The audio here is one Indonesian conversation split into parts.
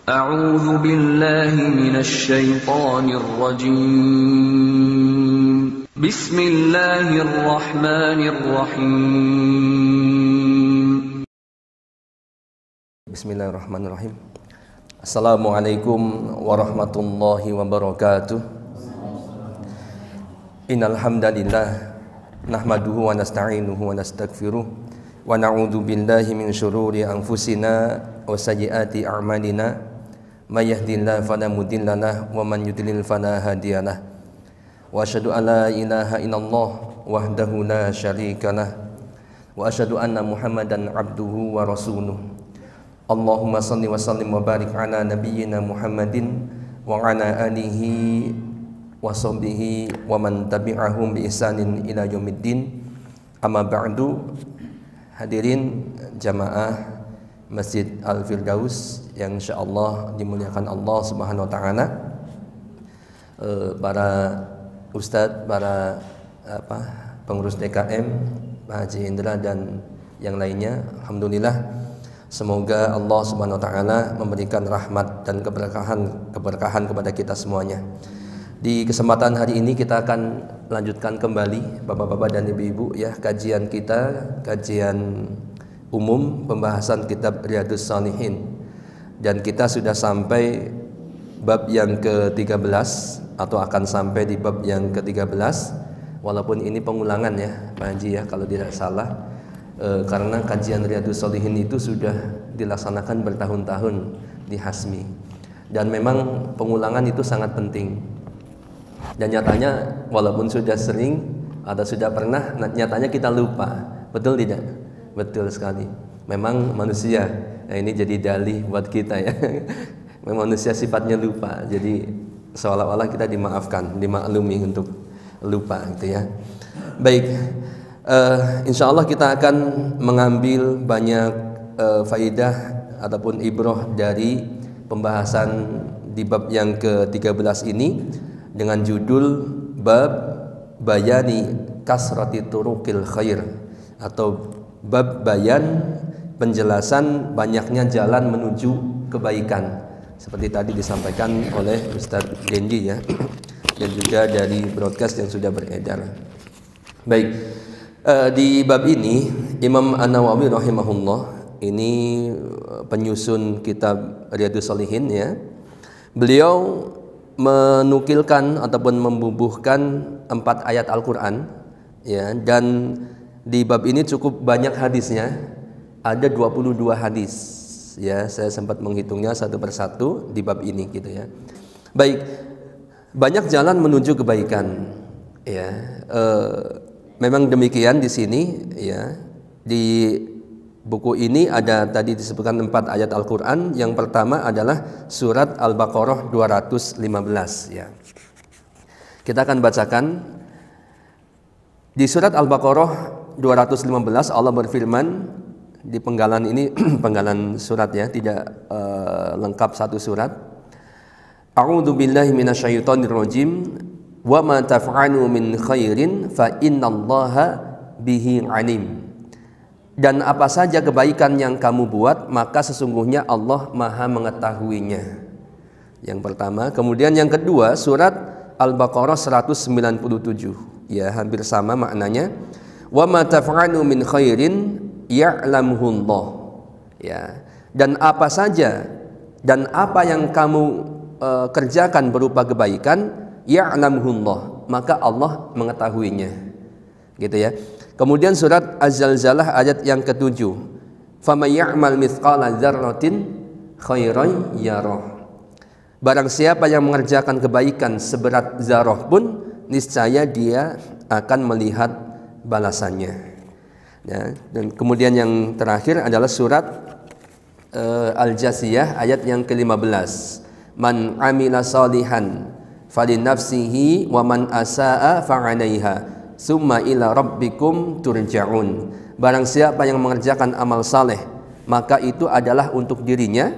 أعوذ بالله من الشيطان الرجيم بسم الله الرحمن الرحيم Bismillahirrahmanirrahim. Assalamualaikum warahmatullahi wabarakatuh. Innal hamdalillah nahmaduhu wa nasta'inuhu wa nastaghfiruh wa na'udzu billahi min syururi anfusina wa sayyiati a'malina may yahdihillahu fala mudilla lahu wa man yudlil fala hadiyalah. Wa asyhadu an la ilaha illallah wahdahu la syarika lah wa asyhadu anna Muhammadan abduhu wa rasuluh. Allahumma salli wa sallim wa barik ala nabiyyina Muhammadin wa ala alihi wa sahbihi wa man tabi'ahum bi ihsanin ila yaumiddin. Amma ba'du. Hadirin jamaah Masjid Al-Firdaus yang insyaallah dimuliakan Allah Subhanahu wa taala. Para ustadz, para pengurus DKM, Pak Haji Indra dan yang lainnya, alhamdulillah semoga Allah Subhanahu wa taala memberikan rahmat dan keberkahan kepada kita semuanya. Di kesempatan hari ini kita akan lanjutkan kembali Bapak-bapak dan Ibu-ibu ya, kajian umum pembahasan kitab Riyadhus Shalihin. Dan kita sudah sampai bab yang ke-13 atau akan sampai di bab yang ke-13, walaupun ini pengulangan ya Pak Haji ya kalau tidak salah. Karena kajian Riyadhus Shalihin itu sudah dilaksanakan bertahun-tahun di Hasmi. Dan memang pengulangan itu sangat penting. Dan nyatanya walaupun sudah sering atau sudah pernah, nyatanya kita lupa. Betul tidak? Betul sekali. Memang manusia. Nah, ini jadi dalih buat kita ya. Memang manusia sifatnya lupa. Jadi seolah-olah kita dimaafkan, dimaklumi untuk lupa gitu ya. Baik. Insya Allah kita akan mengambil banyak faidah ataupun ibrah dari pembahasan di bab yang ke-13 ini dengan judul bab bayani kasrati turuqil khair, atau bab bayan penjelasan banyaknya jalan menuju kebaikan, seperti tadi disampaikan oleh Ustadz Genji ya, dan juga dari broadcast yang sudah beredar. Baik, di bab ini Imam An-Nawawi rahimahullah, ini penyusun kitab Riyadhus Shalihin ya, beliau menukilkan ataupun membubuhkan 4 ayat Al-Quran ya, dan di bab ini cukup banyak hadisnya, ada 22 hadis ya, saya sempat menghitungnya satu persatu di bab ini gitu ya. Baik, banyak jalan menuju kebaikan ya, memang demikian di sini ya. Di buku ini ada tadi disebutkan 4 ayat Al-Quran. Yang pertama adalah surat Al-Baqarah 215 ya. Kita akan bacakan di surat Al-Baqarah 215. Allah berfirman di penggalan ini penggalan surat ya, tidak lengkap satu surat. A'udzu billahi minasyaitonir rajim. Wa ma taf'alu min khairin fa innallaha bihi alim. Dan apa saja kebaikan yang kamu buat, maka sesungguhnya Allah Maha mengetahuinya. Yang pertama. Kemudian yang kedua, surat Al-Baqarah 197 ya, hampir sama maknanya. Wa ma taf'alu min khairin ya'lamuhullah ya. Dan apa saja dan apa yang kamu kerjakan berupa kebaikan, ya'lamuhullah, maka Allah mengetahuinya. Gitu ya. Kemudian surat Az-Zalzalah ayat yang ke-7. Faman ya'mal mithqala dzarratin khairan yarah. Barang siapa yang mengerjakan kebaikan seberat zarah pun, niscaya dia akan melihat balasannya. Ya, dan kemudian yang terakhir adalah surat Al-Jasiyah ayat yang ke-15. Man amila salihan falinafsihi wa man asaa fa'alaiha. Summa ila rabbikum turja'un. Barang siapa yang mengerjakan amal saleh, maka itu adalah untuk dirinya,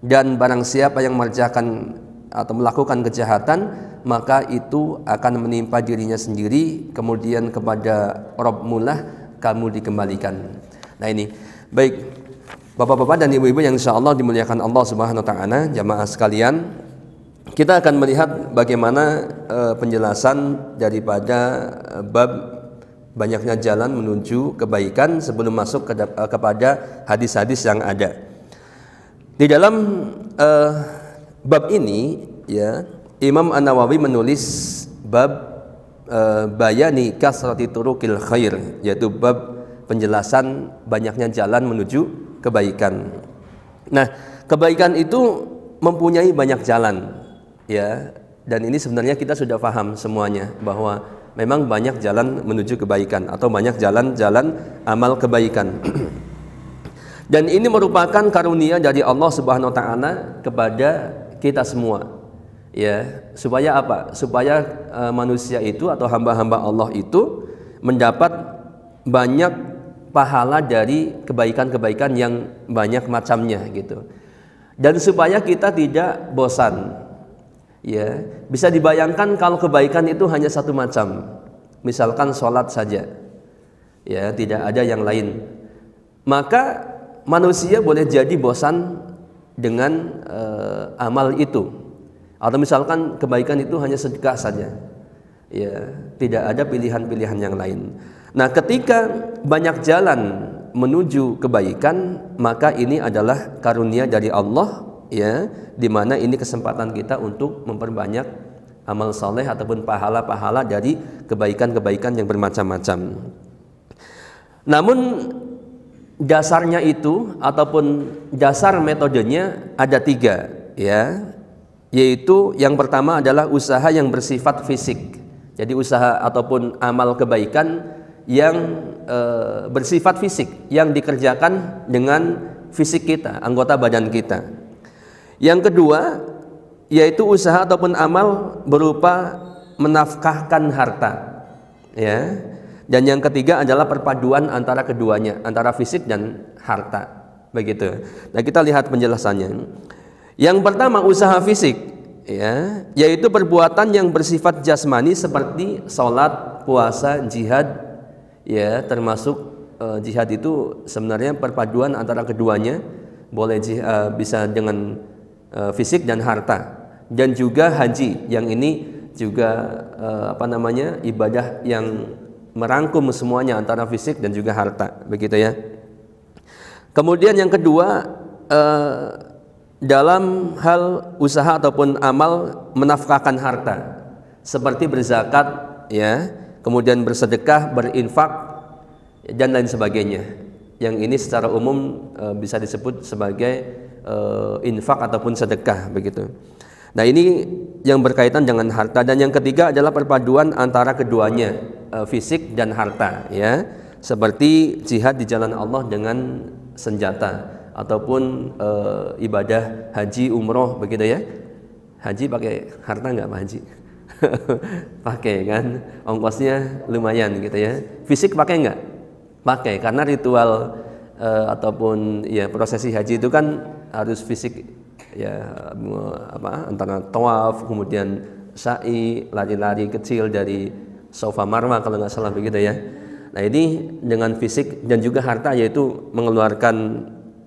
dan barang siapa yang mengerjakan atau melakukan kejahatan, maka itu akan menimpa dirinya sendiri, kemudian kepada Rabbmu lah kamu dikembalikan. Nah ini baik, Bapak-bapak dan ibu-ibu yang insyaallah dimuliakan Allah Subhanahu wa taala, jamaah sekalian, kita akan melihat bagaimana penjelasan daripada bab banyaknya jalan menuju kebaikan sebelum masuk kepada hadis-hadis yang ada. Di dalam bab ini ya, Imam An-Nawawi menulis bab bayani kasrati turukil khair, yaitu bab penjelasan banyaknya jalan menuju kebaikan. Nah, kebaikan itu mempunyai banyak jalan, ya. Dan ini sebenarnya kita sudah paham semuanya bahwa memang banyak jalan menuju kebaikan atau banyak jalan-jalan amal kebaikan. Dan ini merupakan karunia dari Allah Subhanahu wa taala kepada kita semua. Ya, supaya apa? Supaya manusia itu atau hamba-hamba Allah itu mendapat banyak pahala dari kebaikan-kebaikan yang banyak macamnya gitu. Dan supaya kita tidak bosan. Ya, bisa dibayangkan kalau kebaikan itu hanya satu macam. Misalkan sholat saja. Ya, tidak ada yang lain. Maka manusia boleh jadi bosan dengan amal itu. Atau misalkan kebaikan itu hanya sedekah saja. Ya, tidak ada pilihan-pilihan yang lain. Nah, ketika banyak jalan menuju kebaikan, maka ini adalah karunia dari Allah, ya, di mana ini kesempatan kita untuk memperbanyak amal saleh ataupun pahala-pahala dari kebaikan-kebaikan yang bermacam-macam. Namun dasarnya itu ataupun dasar metodenya ada 3, ya, yaitu yang pertama adalah usaha yang bersifat fisik. Jadi usaha ataupun amal kebaikan yang bersifat fisik, yang dikerjakan dengan fisik kita, anggota badan kita. Yang kedua yaitu usaha ataupun amal berupa menafkahkan harta, ya. Dan yang ketiga adalah perpaduan antara keduanya, antara fisik dan harta, begitu. Nah, kita lihat penjelasannya. Yang pertama usaha fisik, ya, yaitu perbuatan yang bersifat jasmani seperti sholat, puasa, jihad. Ya, termasuk jihad itu sebenarnya perpaduan antara keduanya, boleh bisa dengan fisik dan harta. Dan juga haji, yang ini juga ibadah yang merangkum semuanya antara fisik dan juga harta, begitu ya. Kemudian yang kedua, dalam hal usaha ataupun amal menafkahkan harta, seperti berzakat, ya, kemudian bersedekah, berinfak, dan lain sebagainya. Yang ini secara umum bisa disebut sebagai infak ataupun sedekah, begitu. Nah, ini yang berkaitan dengan harta. Dan yang ketiga adalah perpaduan antara keduanya, fisik dan harta, ya, seperti jihad di jalan Allah dengan senjata ataupun ibadah haji, umroh, begitu ya. Haji pakai harta nggak, Pak Haji? Pakai kan, ongkosnya lumayan gitu ya. Fisik pakai nggak? Pakai, karena ritual ataupun ya prosesi haji itu kan harus fisik, ya, antara tawaf, kemudian sa'i, lari-lari kecil dari Safa Marwah kalau nggak salah, begitu ya. Nah, ini dengan fisik dan juga harta, yaitu mengeluarkan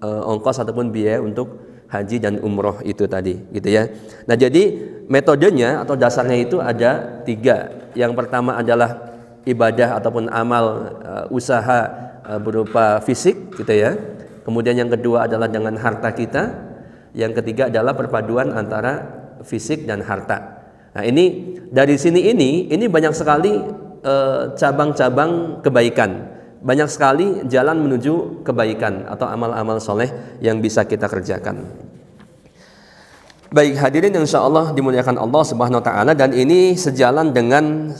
ongkos ataupun biaya untuk haji dan umroh itu tadi, gitu ya. Nah, jadi metodenya atau dasarnya itu ada 3. Yang pertama adalah ibadah ataupun amal usaha berupa fisik, gitu ya. Kemudian yang kedua adalah dengan harta kita. Yang ketiga adalah perpaduan antara fisik dan harta. Nah, ini dari sini ini banyak sekali cabang-cabang kebaikan. Banyak sekali jalan menuju kebaikan atau amal-amal soleh yang bisa kita kerjakan. Baik, hadirin yang insyaallah dimuliakan Allah Subhanahu wa taala, dan ini sejalan dengan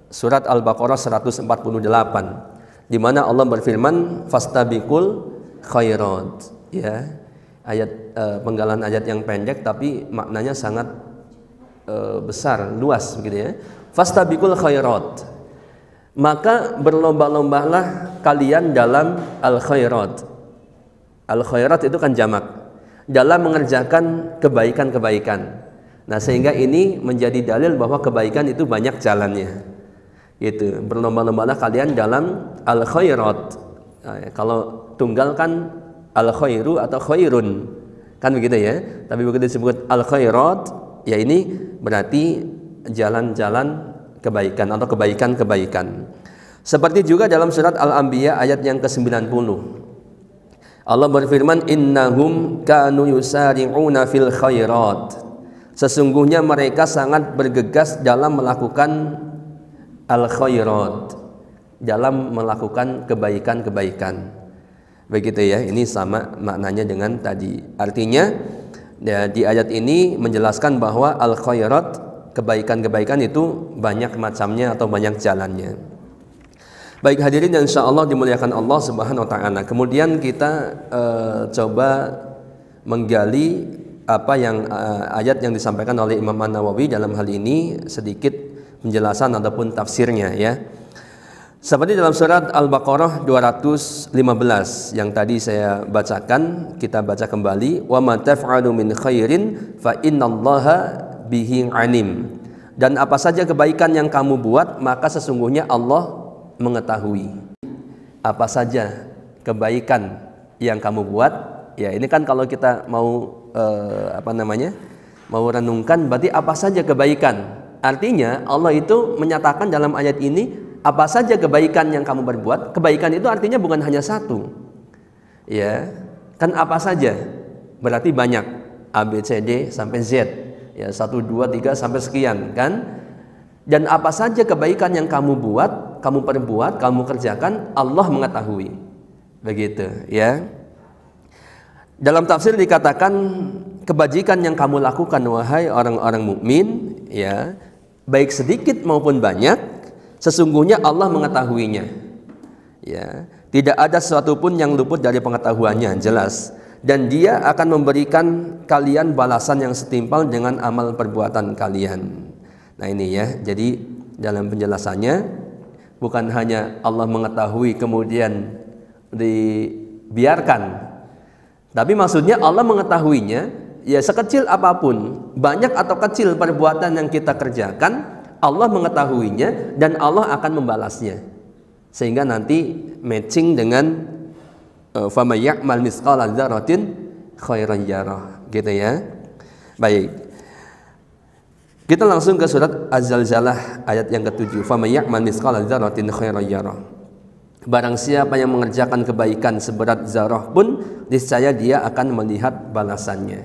surat Al-Baqarah 148, di mana Allah berfirman fastabiqul khairat, ya. Ayat penggalan ayat yang pendek tapi maknanya sangat besar, luas, begitu ya. Fastabiqul khairat, maka berlomba-lombalah kalian dalam al-khairat. Al-khairat itu kan jamak, dalam mengerjakan kebaikan-kebaikan. Nah, sehingga ini menjadi dalil bahwa kebaikan itu banyak jalannya. Gitu. Berlomba-lombalah kalian dalam al-khairat. Nah, kalau tunggal kan al khairu atau khairun, kan begitu ya. Tapi begitu disebut al khairat, ya ini berarti jalan-jalan kebaikan atau kebaikan-kebaikan. Seperti juga dalam surat Al-Anbiya ayat yang ke-90. Allah berfirman, innahum kanu yusari'una fil khairat. Sesungguhnya mereka sangat bergegas dalam melakukan al-khairat, dalam melakukan kebaikan-kebaikan. Begitu ya, ini sama maknanya dengan tadi. Artinya ya, di ayat ini menjelaskan bahwa al-khairat, kebaikan-kebaikan itu banyak macamnya atau banyak jalannya. Baik hadirin yang insyaallah dimuliakan Allah Subhanahu wa taala. Kemudian kita coba menggali apa yang ayat yang disampaikan oleh Imam An-Nawawi dalam hal ini, sedikit penjelasan ataupun tafsirnya ya. Seperti dalam surat Al-Baqarah 215 yang tadi saya bacakan, kita baca kembali, wa ma taf'alu min khairin fa innallaha bihi alim. Dan apa saja kebaikan yang kamu buat, maka sesungguhnya Allah mengetahui. Apa saja kebaikan yang kamu buat, ya ini kan kalau kita mau mau renungkan, berarti apa saja kebaikan. Artinya Allah itu menyatakan dalam ayat ini apa saja kebaikan yang kamu berbuat. Kebaikan itu artinya bukan hanya satu, ya kan, apa saja berarti banyak, A B C D sampai Z, ya 1 2 3 sampai sekian kan. Dan apa saja kebaikan yang kamu buat, kamu perbuat, kamu kerjakan, Allah mengetahui. Begitu ya. Dalam tafsir dikatakan kebajikan yang kamu lakukan wahai orang-orang mukmin, ya, baik sedikit maupun banyak, sesungguhnya Allah mengetahuinya. Ya, tidak ada sesuatu pun yang luput dari pengetahuannya, jelas. Dan Dia akan memberikan kalian balasan yang setimpal dengan amal perbuatan kalian. Nah ini ya, jadi dalam penjelasannya bukan hanya Allah mengetahui kemudian dibiarkan, tapi maksudnya Allah mengetahuinya, ya sekecil apapun, banyak atau kecil perbuatan yang kita kerjakan, Allah mengetahuinya dan Allah akan membalasnya. Sehingga nanti matching dengan faman ya'mal mithqala dzarratin khairan yarah, gitu ya. Baik. Kita langsung ke surat Az-Zalzalah ayat yang ke-7. Faman ya'mal mithqala dzarratin khairan yarah. Barang siapa yang mengerjakan kebaikan seberat zarah pun, niscaya dia akan melihat balasannya.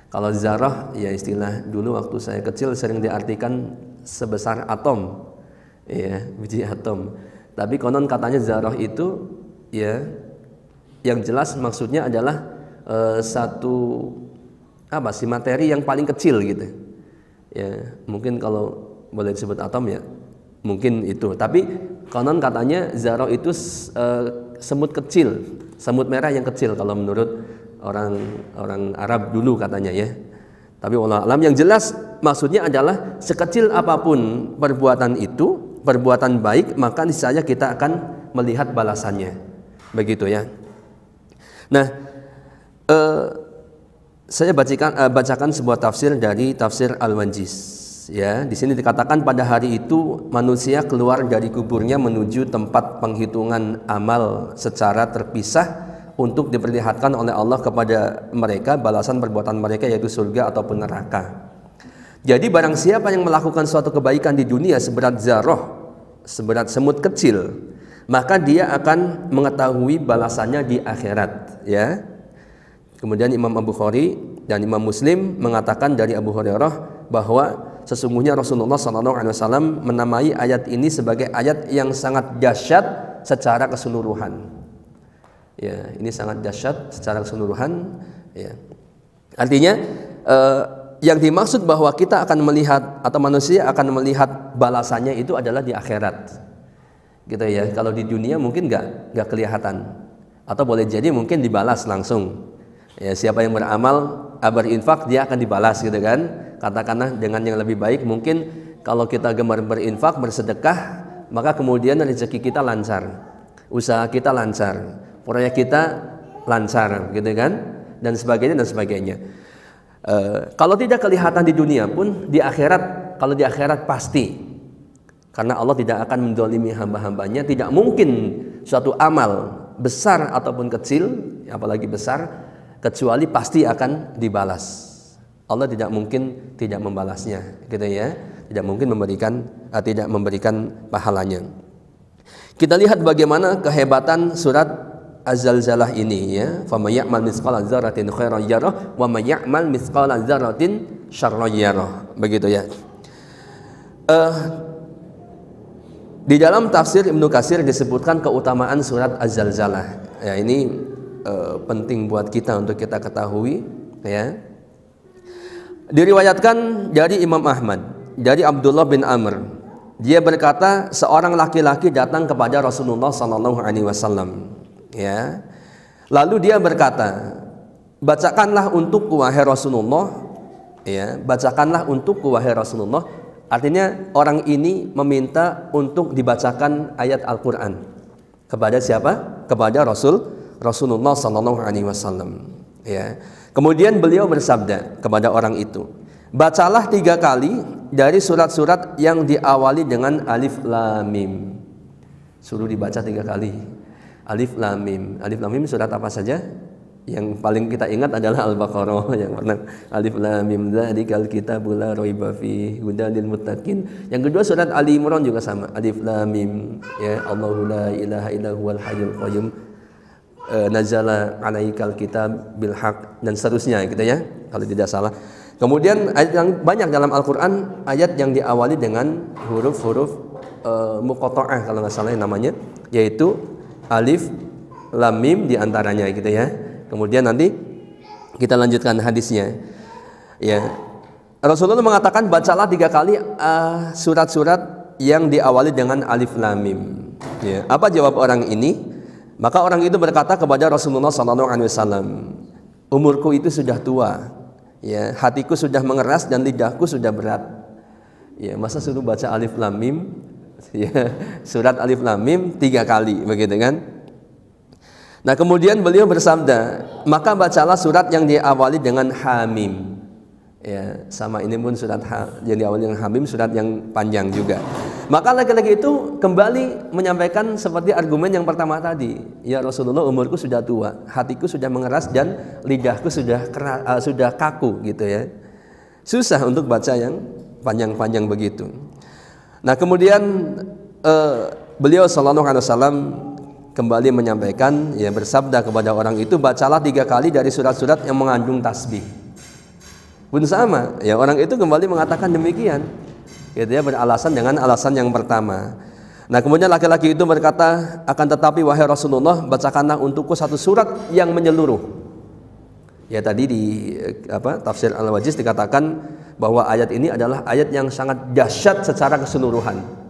Kalau zarah, ya istilah dulu waktu saya kecil sering diartikan sebesar atom, ya, biji atom. Tapi konon katanya zarah itu, ya, yang jelas maksudnya adalah satu materi yang paling kecil gitu. Ya, mungkin kalau boleh disebut atom ya, mungkin itu. Tapi konon katanya zarah itu semut kecil, semut merah yang kecil kalau menurut orang Arab dulu katanya ya. Tapi wallahu alam, yang jelas maksudnya adalah sekecil apapun perbuatan itu, perbuatan baik, maka niscaya kita akan melihat balasannya. Begitu ya. Nah, saya bacakan sebuah tafsir dari tafsir Al-Manjis. Ya, di sini dikatakan pada hari itu manusia keluar dari kuburnya menuju tempat penghitungan amal secara terpisah untuk diperlihatkan oleh Allah kepada mereka balasan perbuatan mereka, yaitu surga ataupun neraka. Jadi barang siapa yang melakukan suatu kebaikan di dunia seberat zarah, seberat semut kecil, maka dia akan mengetahui balasannya di akhirat, ya. Kemudian Imam Al-Bukhari dan Imam Muslim mengatakan dari Abu Hurairah bahwa sesungguhnya Rasulullah SAW menamai ayat ini sebagai ayat yang sangat dahsyat secara keseluruhan. Ya, ini sangat dahsyat secara keseluruhan. Ya. Artinya yang dimaksud bahwa kita akan melihat atau manusia akan melihat balasannya itu adalah di akhirat, gitu ya. Kalau di dunia mungkin nggak kelihatan, atau boleh jadi mungkin dibalas langsung. Ya, siapa yang beramal berinfak dia akan dibalas, gitu kan. Katakanlah dengan yang lebih baik, mungkin kalau kita gemar berinfak, bersedekah, maka kemudian rezeki kita lancar, usaha kita lancar, proyek kita lancar, gitu kan, dan sebagainya. Kalau tidak kelihatan di dunia pun di akhirat, kalau di akhirat pasti, karena Allah tidak akan menzalimi hamba-hambanya. Tidak mungkin suatu amal besar ataupun kecil, apalagi besar, kecuali pasti akan dibalas. Allah tidak mungkin tidak membalasnya, gitu ya. Tidak mungkin tidak memberikan pahalanya. Kita lihat bagaimana kehebatan surat Az-Zalzalah ini, ya. Faman ya'mal mithqala dzarratin khairan yarah wa may ya'mal mithqala dzarratin syarran yarah. Begitu ya. Di dalam tafsir Ibnu Katsir disebutkan keutamaan surat Az-Zalzalah. Ya, ini penting buat kita untuk kita ketahui, ya. Diriwayatkan dari Imam Ahmad, dari Abdullah bin Amr, dia berkata seorang laki-laki datang kepada Rasulullah sallallahu alaihi wasallam, ya. Lalu dia berkata, bacakanlah untukku wahai Rasulullah, ya, bacakanlah untukku wahai Rasulullah. Artinya orang ini meminta untuk dibacakan ayat Al-Qur'an. Kepada siapa? Kepada Rasulullah sallallahu alaihi wasallam, ya. Kemudian beliau bersabda kepada orang itu, bacalah 3 kali dari surat-surat yang diawali dengan alif lam mim. Suruh dibaca 3 kali. Alif lam mim. Alif lam mim surat apa saja? Yang paling kita ingat adalah Al-Baqarah, yang pertama alif lam mim dzalikal kitabul la raiba fihi hudal lil muttaqin. Yang kedua surat Ali Imran juga sama, alif lam mim, ya, Allahu la ilaha illa huwal hayyul qayyum nazala alaikal kitab bil haq, dan seterusnya, gitu ya, kalau tidak salah. Kemudian ayat yang banyak dalam Al-Qur'an, ayat yang diawali dengan huruf-huruf muqatta'ah kalau nggak salah namanya, yaitu alif lam mim diantaranya, gitu ya. Kemudian nanti kita lanjutkan hadisnya, ya. Rasulullah mengatakan bacalah 3 kali surat-surat yang diawali dengan alif lam mim, ya. Apa jawab orang ini? Maka orang itu berkata kepada Rasulullah SAW, umurku itu sudah tua, ya, hatiku sudah mengeras dan lidahku sudah berat, ya, masa suruh baca alif lam mim, ya, surat alif lam mim 3 kali, begitu kan? Nah, kemudian beliau bersabda, maka bacalah surat yang diawali dengan hamim, ya, sama ini pun surat yang diawali dengan hamim, surat yang panjang juga. Maka laki-laki itu kembali menyampaikan seperti argumen yang pertama tadi, ya Rasulullah, umurku sudah tua, hatiku sudah mengeras dan lidahku sudah kaku, gitu ya. Susah untuk baca yang panjang-panjang begitu. Nah, kemudian beliau sallallahu alaihi wasallam kembali menyampaikan, ya, bersabda kepada orang itu, bacalah 3 kali dari surat-surat yang mengandung tasbih. Pun sama, ya, orang itu kembali mengatakan demikian, gitu ya, beralasan dengan alasan yang pertama. Nah, kemudian laki-laki itu berkata, akan tetapi wahai Rasulullah, bacakanlah untukku 1 surat yang menyeluruh. Ya, tadi di tafsir Al-Wajiz dikatakan bahwa ayat ini adalah ayat yang sangat dahsyat secara keseluruhan.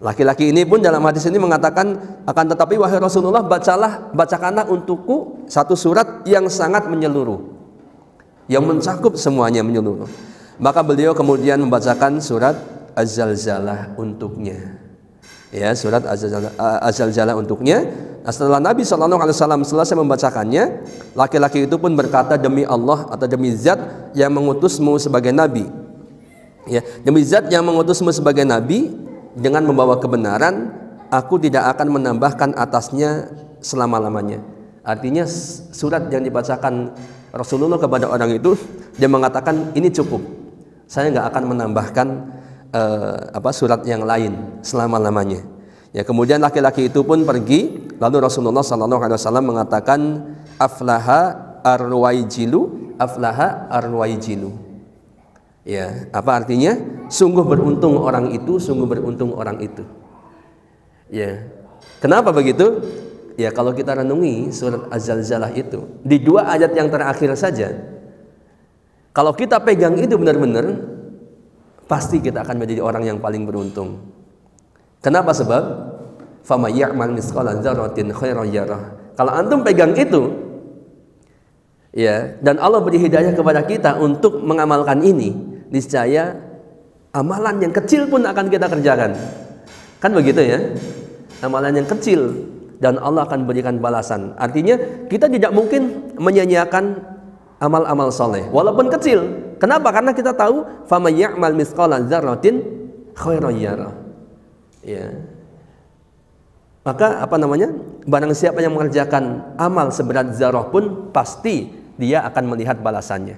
Laki-laki ini pun dalam hadis ini mengatakan, akan tetapi wahai Rasulullah, bacakanlah untukku 1 surat yang sangat menyeluruh, yang mencakup semuanya, menyeluruh. Maka beliau kemudian membacakan surat Az-Zalzalah untuknya, ya, surat Az-Zalzalah untuknya. Nah, setelah Nabi SAW selesai membacakannya, laki-laki itu pun berkata, demi Allah atau demi Zat yang mengutusmu sebagai Nabi, ya, demi Zat yang mengutusmu sebagai Nabi dengan membawa kebenaran, aku tidak akan menambahkan atasnya selama-lamanya. Artinya surat yang dibacakan Rasulullah kepada orang itu, dia mengatakan ini cukup, saya nggak akan menambahkan surat yang lain selama-lamanya. Ya, kemudian laki-laki itu pun pergi, lalu Rasulullah SAW mengatakan, aflaha arwaijilu, aflaha arwaijilu. Ya, apa artinya? Sungguh beruntung orang itu, sungguh beruntung orang itu. Ya, kenapa begitu? Ya, kalau kita renungi surat Az-Zalzalah itu, di 2 ayat yang terakhir saja, kalau kita pegang itu benar-benar, pasti kita akan menjadi orang yang paling beruntung. Kenapa? Sebab faman ya'mal mithqala dzarratin khairan yarah. Kalau antum pegang itu, ya, dan Allah beri hidayah kepada kita untuk mengamalkan ini, niscaya amalan yang kecil pun akan kita kerjakan. Kan begitu ya? Amalan yang kecil dan Allah akan berikan balasan. Artinya kita tidak mungkin menyia-nyiakan amal-amal soleh walaupun kecil. Kenapa? Karena kita tahu faman ya'mal mithqala dzarratin khairan yarah. Ya. Maka barang siapa yang mengerjakan amal seberat zarah pun pasti dia akan melihat balasannya.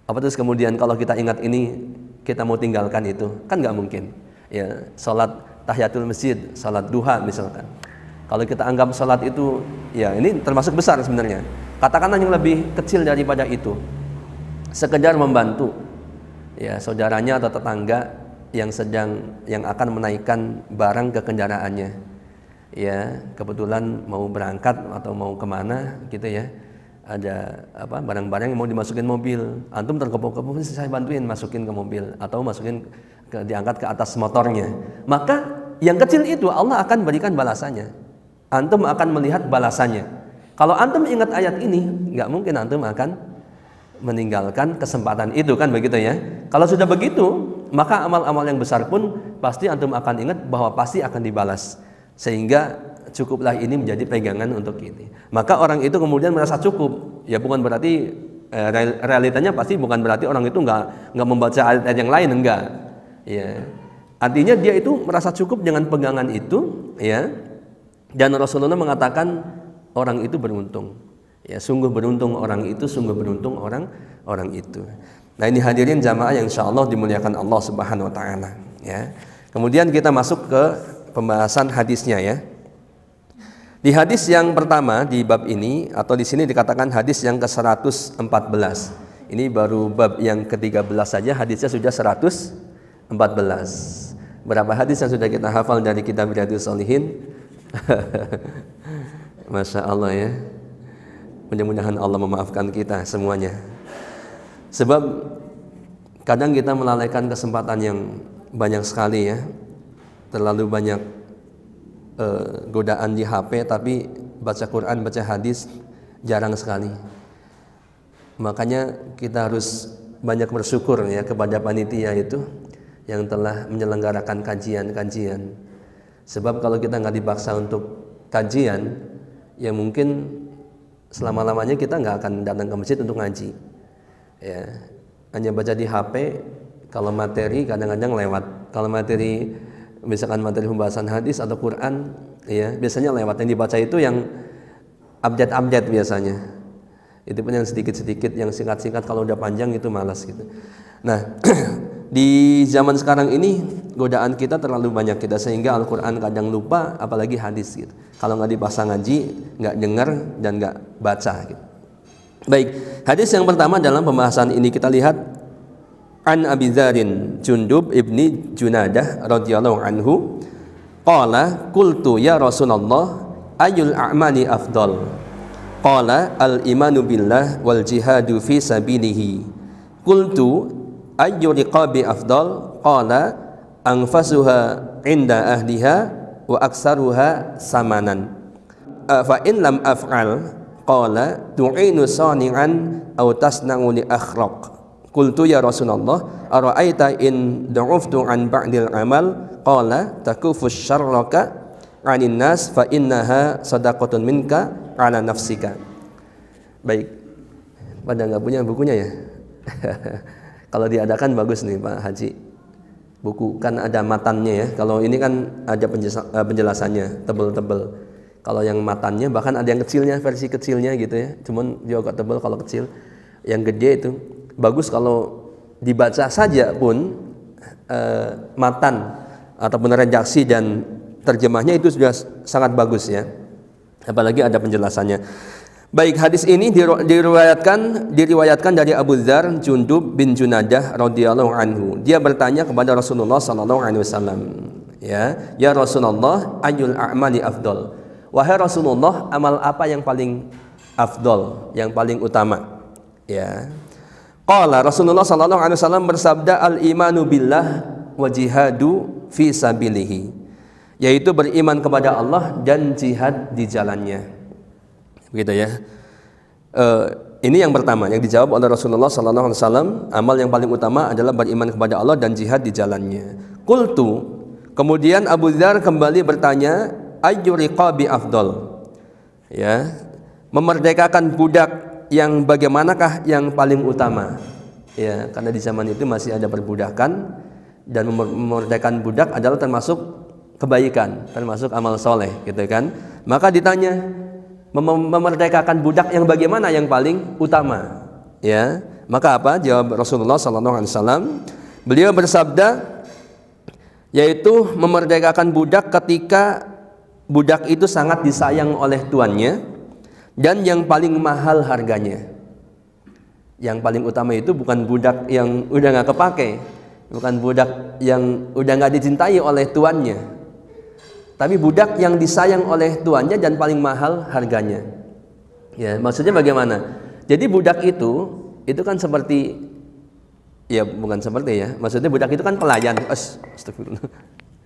Apa terus kemudian kalau kita ingat ini kita mau tinggalkan itu? Kan nggak mungkin. Ya, salat tahiyatul masjid, salat duha misalkan. Kalau kita anggap salat itu, ya ini termasuk besar sebenarnya. Katakanlah yang lebih kecil daripada itu, sekedar membantu ya saudaranya atau tetangga yang akan menaikkan barang ke kendaraannya, ya kebetulan mau berangkat atau mau kemana gitu ya, ada barang-barang yang mau dimasukin mobil, antum terkepo-kepo, saya bantuin masukin ke mobil atau diangkat ke atas motornya, maka yang kecil itu Allah akan berikan balasannya, antum akan melihat balasannya. Kalau antum ingat ayat ini, nggak mungkin antum akan meninggalkan kesempatan itu, kan begitu ya. Kalau sudah begitu, maka amal-amal yang besar pun pasti antum akan ingat bahwa pasti akan dibalas, sehingga cukuplah ini menjadi pegangan untuk ini. Maka orang itu kemudian merasa cukup, ya bukan berarti realitanya pasti bukan berarti orang itu nggak membaca ayat yang lain, enggak. Ya, artinya dia itu merasa cukup dengan pegangan itu, ya. Dan Rasulullah mengatakan orang itu beruntung. Ya, sungguh beruntung orang itu, sungguh beruntung orang itu. Nah, ini hadirin jamaah yang insyaallah dimuliakan Allah Subhanahu wa taala, ya. Kemudian kita masuk ke pembahasan hadisnya, ya. Di hadis yang pertama di bab ini atau di sini dikatakan hadis yang ke-114. Ini baru bab yang ke-13 saja hadisnya sudah 114. Berapa hadis yang sudah kita hafal dari kitab Riyadhus Shalihin? Masya Allah, ya. Mudah-mudahan Allah memaafkan kita semuanya. Sebab kadang kita melalaikan kesempatan yang banyak sekali, ya. Terlalu banyak godaan di HP, tapi baca Quran, baca hadis jarang sekali. Makanya kita harus banyak bersyukur, ya, kepada panitia itu yang telah menyelenggarakan kajian-kajian. Sebab kalau kita nggak dipaksa untuk kajian, ya mungkin selama-lamanya kita nggak akan datang ke masjid untuk ngaji. Ya, hanya baca di HP. Kalau materi kadang-kadang lewat. Kalau materi misalkan materi pembahasan hadis atau Quran, ya biasanya lewat. Yang dibaca itu yang update biasanya. Itu pun yang sedikit-sedikit, yang singkat-singkat. Kalau udah panjang itu malas gitu. Nah, di zaman sekarang ini godaan kita terlalu banyak kita, sehingga Al-Quran kadang lupa, apalagi hadis gitu. Kalau nggak dipaksa ngaji, nggak dengar dan nggak baca gitu. Baik, hadis yang pertama dalam pembahasan ini kita lihat an Abi Dzarin Jundub ibni Junadah radhiyallahu anhu qala qultu ya Rasulullah ayyul a'mali afdal qala al imanu billah wal jihadu fi sabilihi qultu ayyu riqabi afdal qala anfasuha inda ahliha wa aksaruha samanan fa in lam af'al qala tu'inu sani'an aw tasna'u li akhraq qultu ya Rasulullah ara'aita in du'uftu an ba'dil amal qala takufu syarraka 'anin nas fa innaha sadaqatun minka 'ala nafsika. Baik, pada nggak punya bukunya ya? Kalau diadakan bagus nih Pak Haji, buku kan ada matannya ya. Kalau ini kan ada penjelasannya tebel-tebel. Kalau yang matannya bahkan ada yang kecilnya, versi kecilnya gitu ya. Cuman dia agak tebal kalau kecil. Yang gede itu bagus kalau dibaca saja pun matan ataupun redaksi dan terjemahnya itu sudah sangat bagus ya. Apalagi ada penjelasannya. Baik, hadis ini diriwayatkan dari Abu Dzar Jundub bin Junadah radhiyallahu anhu. Dia bertanya kepada Rasulullah sallallahu alaihi wasallam, ya Rasulullah, ayyul a'mali afdal? Wahai Rasulullah, amal apa yang paling afdal, yang paling utama? Ya. Qala Rasulullah sallallahu alaihi wasallam bersabda, al-imanu billah wa jihadu fi sabilihi, yaitu beriman kepada Allah dan jihad di jalannya. Begitu ya. Ini yang pertama yang dijawab oleh Rasulullah sallallahu alaihi wasallam, amal yang paling utama adalah beriman kepada Allah dan jihad di jalannya. Qultu, kemudian Abu Dzar kembali bertanya, ayyu riqabi afdal? Ya, memerdekakan budak yang bagaimanakah yang paling utama? Ya, karena di zaman itu masih ada perbudakan dan memerdekakan budak adalah termasuk kebaikan, termasuk amal soleh, gitu kan. Maka ditanya, memerdekakan budak yang bagaimana yang paling utama? Ya, maka apa? Jawab Rasulullah SAW. Beliau bersabda, yaitu memerdekakan budak ketika budak itu sangat disayang oleh tuannya dan yang paling mahal harganya. Yang paling utama itu bukan budak yang udah nggak kepake, bukan budak yang udah nggak dicintai oleh tuannya, tapi budak yang disayang oleh tuannya dan paling mahal harganya. Ya, maksudnya bagaimana? Jadi budak itu kan seperti, ya bukan seperti ya, maksudnya budak itu kan pelayan. Astagfirullah.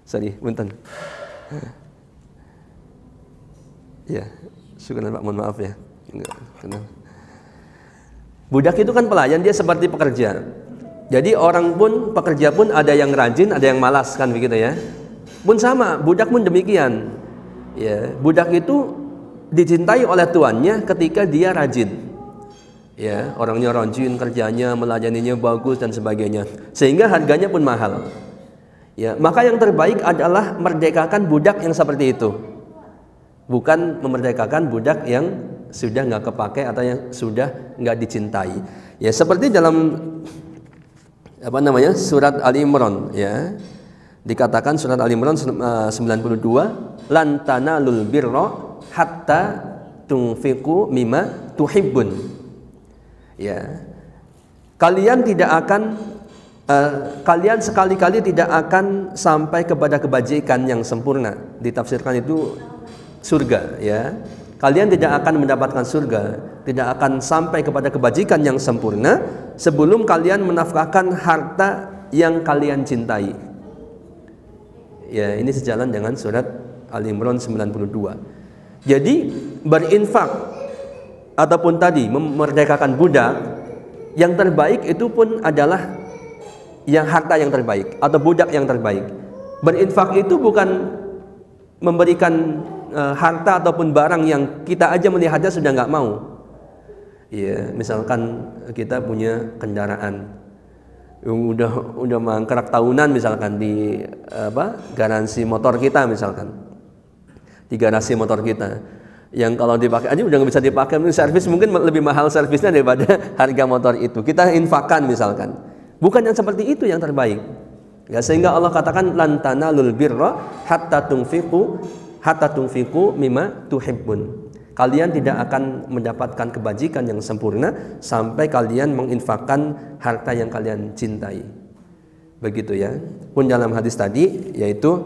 Sorry, punten. Ya, syukuran Pak, mohon maaf ya. Kenal. Budak itu kan pelayan, dia seperti pekerja. Jadi orang pun, pekerja pun ada yang rajin, ada yang malas, kan begitu ya. Pun sama, budak pun demikian. Ya, budak itu dicintai oleh tuannya ketika dia rajin. Ya, orangnya rajin, kerjanya, melayaninya bagus dan sebagainya. Sehingga harganya pun mahal. Ya, maka yang terbaik adalah merdekakan budak yang seperti itu. Bukan memerdekakan budak yang sudah nggak kepake atau yang sudah nggak dicintai. Ya, seperti dalam surat Ali Imran, ya, dikatakan surat Ali Imran 92, lan tanalul birra hatta tunfiqu mimma tuhibbun. Ya, kalian sekali-kali tidak akan sampai kepada kebajikan yang sempurna. Ditafsirkan itu surga, ya. Kalian tidak akan mendapatkan surga, tidak akan sampai kepada kebajikan yang sempurna sebelum kalian menafkahkan harta yang kalian cintai. Ya, ini sejalan dengan surat Ali Imran 92. Jadi berinfak ataupun tadi memerdekakan budak, yang terbaik itu pun adalah yang harta yang terbaik atau budak yang terbaik. Berinfak itu bukan memberikan harta ataupun barang yang kita aja melihatnya sudah nggak mau. Ya, misalkan kita punya kendaraan yang udah mangkrak tahunan, misalkan di garansi motor kita, misalkan di garasi motor kita, yang kalau dipakai aja udah nggak bisa dipakai, servis mungkin lebih mahal servisnya daripada harga motor itu. Kita infakkan misalkan, bukan yang seperti itu yang terbaik. Ya, sehingga Allah katakan lan tanalul birra hatta tunfiqu mimma tuhibbun. Kalian tidak akan mendapatkan kebajikan yang sempurna sampai kalian menginfakkan harta yang kalian cintai. Begitu ya. Pun dalam hadis tadi, yaitu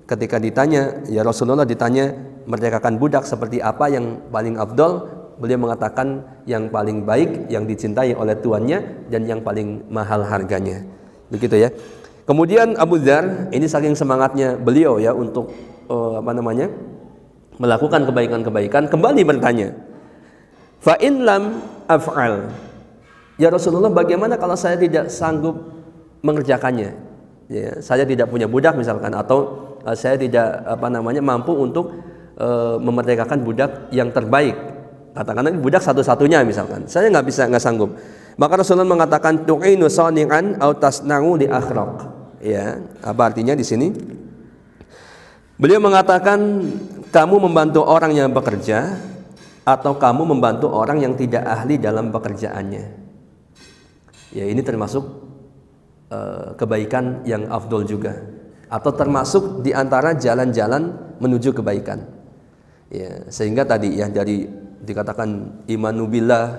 ketika ditanya, ya Rasulullah ditanya merdekakan budak seperti apa yang paling afdol, beliau mengatakan yang paling baik, yang dicintai oleh tuannya dan yang paling mahal harganya. Begitu ya. Kemudian Abu Dzar, ini saking semangatnya beliau ya untuk melakukan kebaikan-kebaikan, kembali bertanya, fa in lam af'al, ya Rasulullah, bagaimana kalau saya tidak sanggup mengerjakannya? Ya, saya tidak punya budak misalkan, atau saya tidak mampu untuk memerdekakan budak yang terbaik. Katakanlah budak satu-satunya misalkan, saya nggak sanggup. Maka Rasulullah mengatakan tu'inu sani'an aw tasna'u li akhraq. Ya, apa artinya di sini? Beliau mengatakan kamu membantu orang yang bekerja atau kamu membantu orang yang tidak ahli dalam pekerjaannya. Ya, ini termasuk kebaikan yang afdol juga, atau termasuk di antara jalan-jalan menuju kebaikan. Ya, sehingga tadi ya dari dikatakan imanu billah,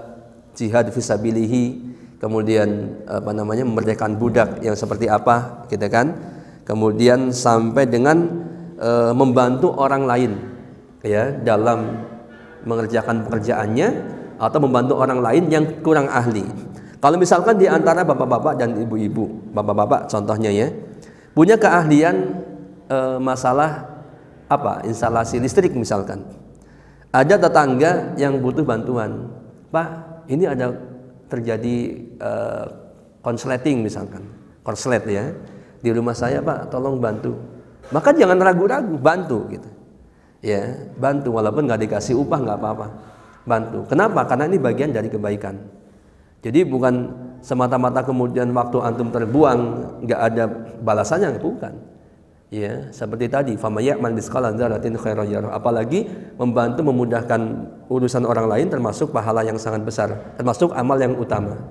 jihad fisabilihi, kemudian memerdekakan budak yang seperti apa, gitu kan? Kemudian sampai dengan membantu orang lain ya dalam mengerjakan pekerjaannya atau membantu orang lain yang kurang ahli. Kalau misalkan di antara bapak-bapak dan ibu-ibu, bapak-bapak contohnya ya, punya keahlian masalah instalasi listrik misalkan. Ada tetangga yang butuh bantuan. Pak, ini ada terjadi konsleting misalkan, korslet ya. Di rumah saya Pak, tolong bantu. Maka jangan ragu-ragu, bantu gitu. Ya, bantu walaupun nggak dikasih upah nggak apa-apa. Bantu. Kenapa? Karena ini bagian dari kebaikan. Jadi bukan semata-mata kemudian waktu antum terbuang nggak ada balasannya, bukan. Ya, seperti tadi, famayyamal misqala dzarratin khairan yarah. Apalagi membantu memudahkan urusan orang lain termasuk pahala yang sangat besar, termasuk amal yang utama.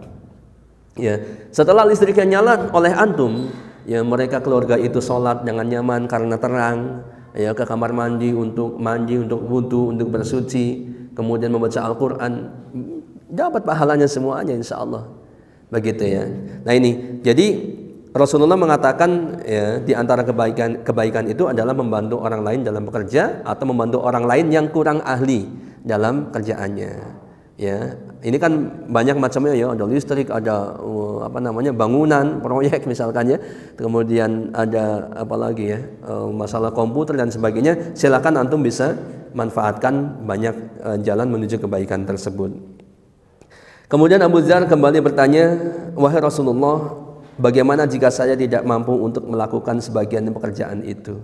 Ya, setelah listriknya nyala oleh antum, ya mereka keluarga itu sholat dengan nyaman karena terang, ya ke kamar mandi untuk wudu, untuk bersuci, kemudian membaca Al-Qur'an, dapat pahalanya semuanya insyaallah. Begitu ya. Nah ini, jadi Rasulullah mengatakan ya, di antara kebaikan itu adalah membantu orang lain dalam bekerja atau membantu orang lain yang kurang ahli dalam kerjaannya. Ya, ini kan banyak macamnya ya, ada listrik, ada bangunan, proyek misalkan ya. Kemudian ada apalagi ya, masalah komputer dan sebagainya. Silakan antum bisa manfaatkan banyak jalan menuju kebaikan tersebut. Kemudian Abu Dzar kembali bertanya, "Wahai Rasulullah, bagaimana jika saya tidak mampu untuk melakukan sebagian pekerjaan itu?"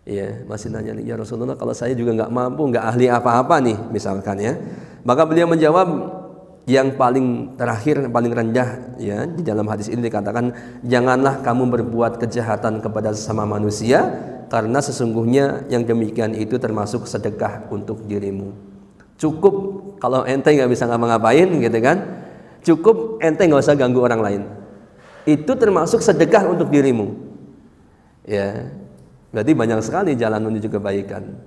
Ya, masih nanya nih, "Ya Rasulullah, kalau saya juga nggak mampu, nggak ahli apa-apa nih," misalkan ya. Maka beliau menjawab yang paling terakhir, paling rendah ya, di dalam hadis ini dikatakan, "Janganlah kamu berbuat kejahatan kepada sesama manusia, karena sesungguhnya yang demikian itu termasuk sedekah untuk dirimu." Cukup kalau ente nggak bisa ngapa-ngapain gitu kan, cukup ente nggak usah ganggu orang lain. Itu termasuk sedekah untuk dirimu. Ya, berarti banyak sekali jalan menuju kebaikan.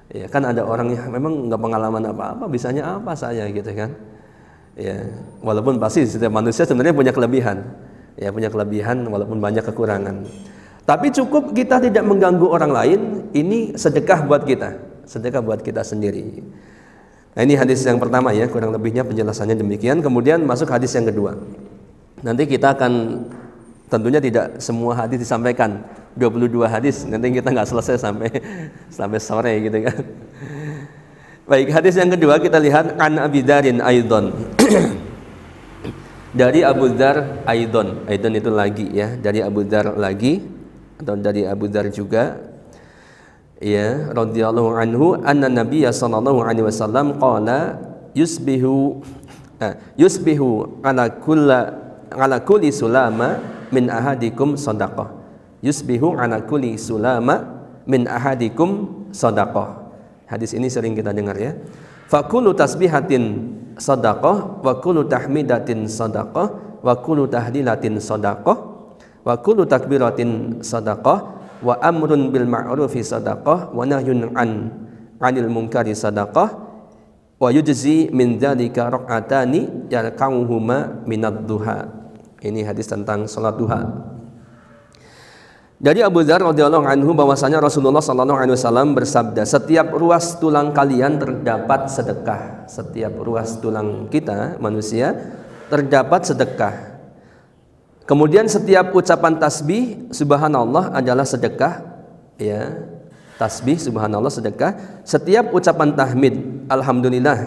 Ya, kan ada orang yang memang nggak pengalaman apa-apa, bisanya apa saya gitu kan. Ya, walaupun pasti setiap manusia sebenarnya punya kelebihan. Ya, punya kelebihan walaupun banyak kekurangan. Tapi cukup kita tidak mengganggu orang lain, ini sedekah buat kita, sedekah buat kita sendiri. Nah, ini hadis yang pertama ya, kurang lebihnya penjelasannya demikian. Kemudian masuk hadis yang kedua. Nanti kita akan tentunya tidak semua hadis disampaikan, 22 hadis. Nanti kita nggak selesai sampai sore gitu kan. Baik, hadis yang kedua kita lihat an Abi Dzarin aidon. Dari Abu Dzar aidon itu lagi ya, dari Abu Dzar lagi atau dari Abu Dzar juga. Ya, radhiyallahu anhu anna Nabiyya sallallahu alaihi wasallam qala yusbihu ala kulli sulama min ahadikum shadaqah. Yusbihu ala kulli sulama min ahadikum shadaqah. Hadis ini sering kita dengar ya. Fa kullu tasbihatin shadaqah wa kullu tahmidatin shadaqah wa kullu tahlilatin shadaqah wa kullu takbiratin shadaqah wa amrun bil ma'rufi shadaqah wa nahyun 'anil munkari shadaqah wa yujzi min dzalika rak'atani yarka'uhuma minad duha. Ini hadis tentang salat duha. Dari Abu Dzar radhiyallahu anhu bahwasanya Rasulullah sallallahu alaihi wasallam bersabda, "Setiap ruas tulang kalian terdapat sedekah." Setiap ruas tulang kita manusia terdapat sedekah. Kemudian setiap ucapan tasbih subhanallah adalah sedekah ya. Tasbih subhanallah sedekah. Setiap ucapan tahmid alhamdulillah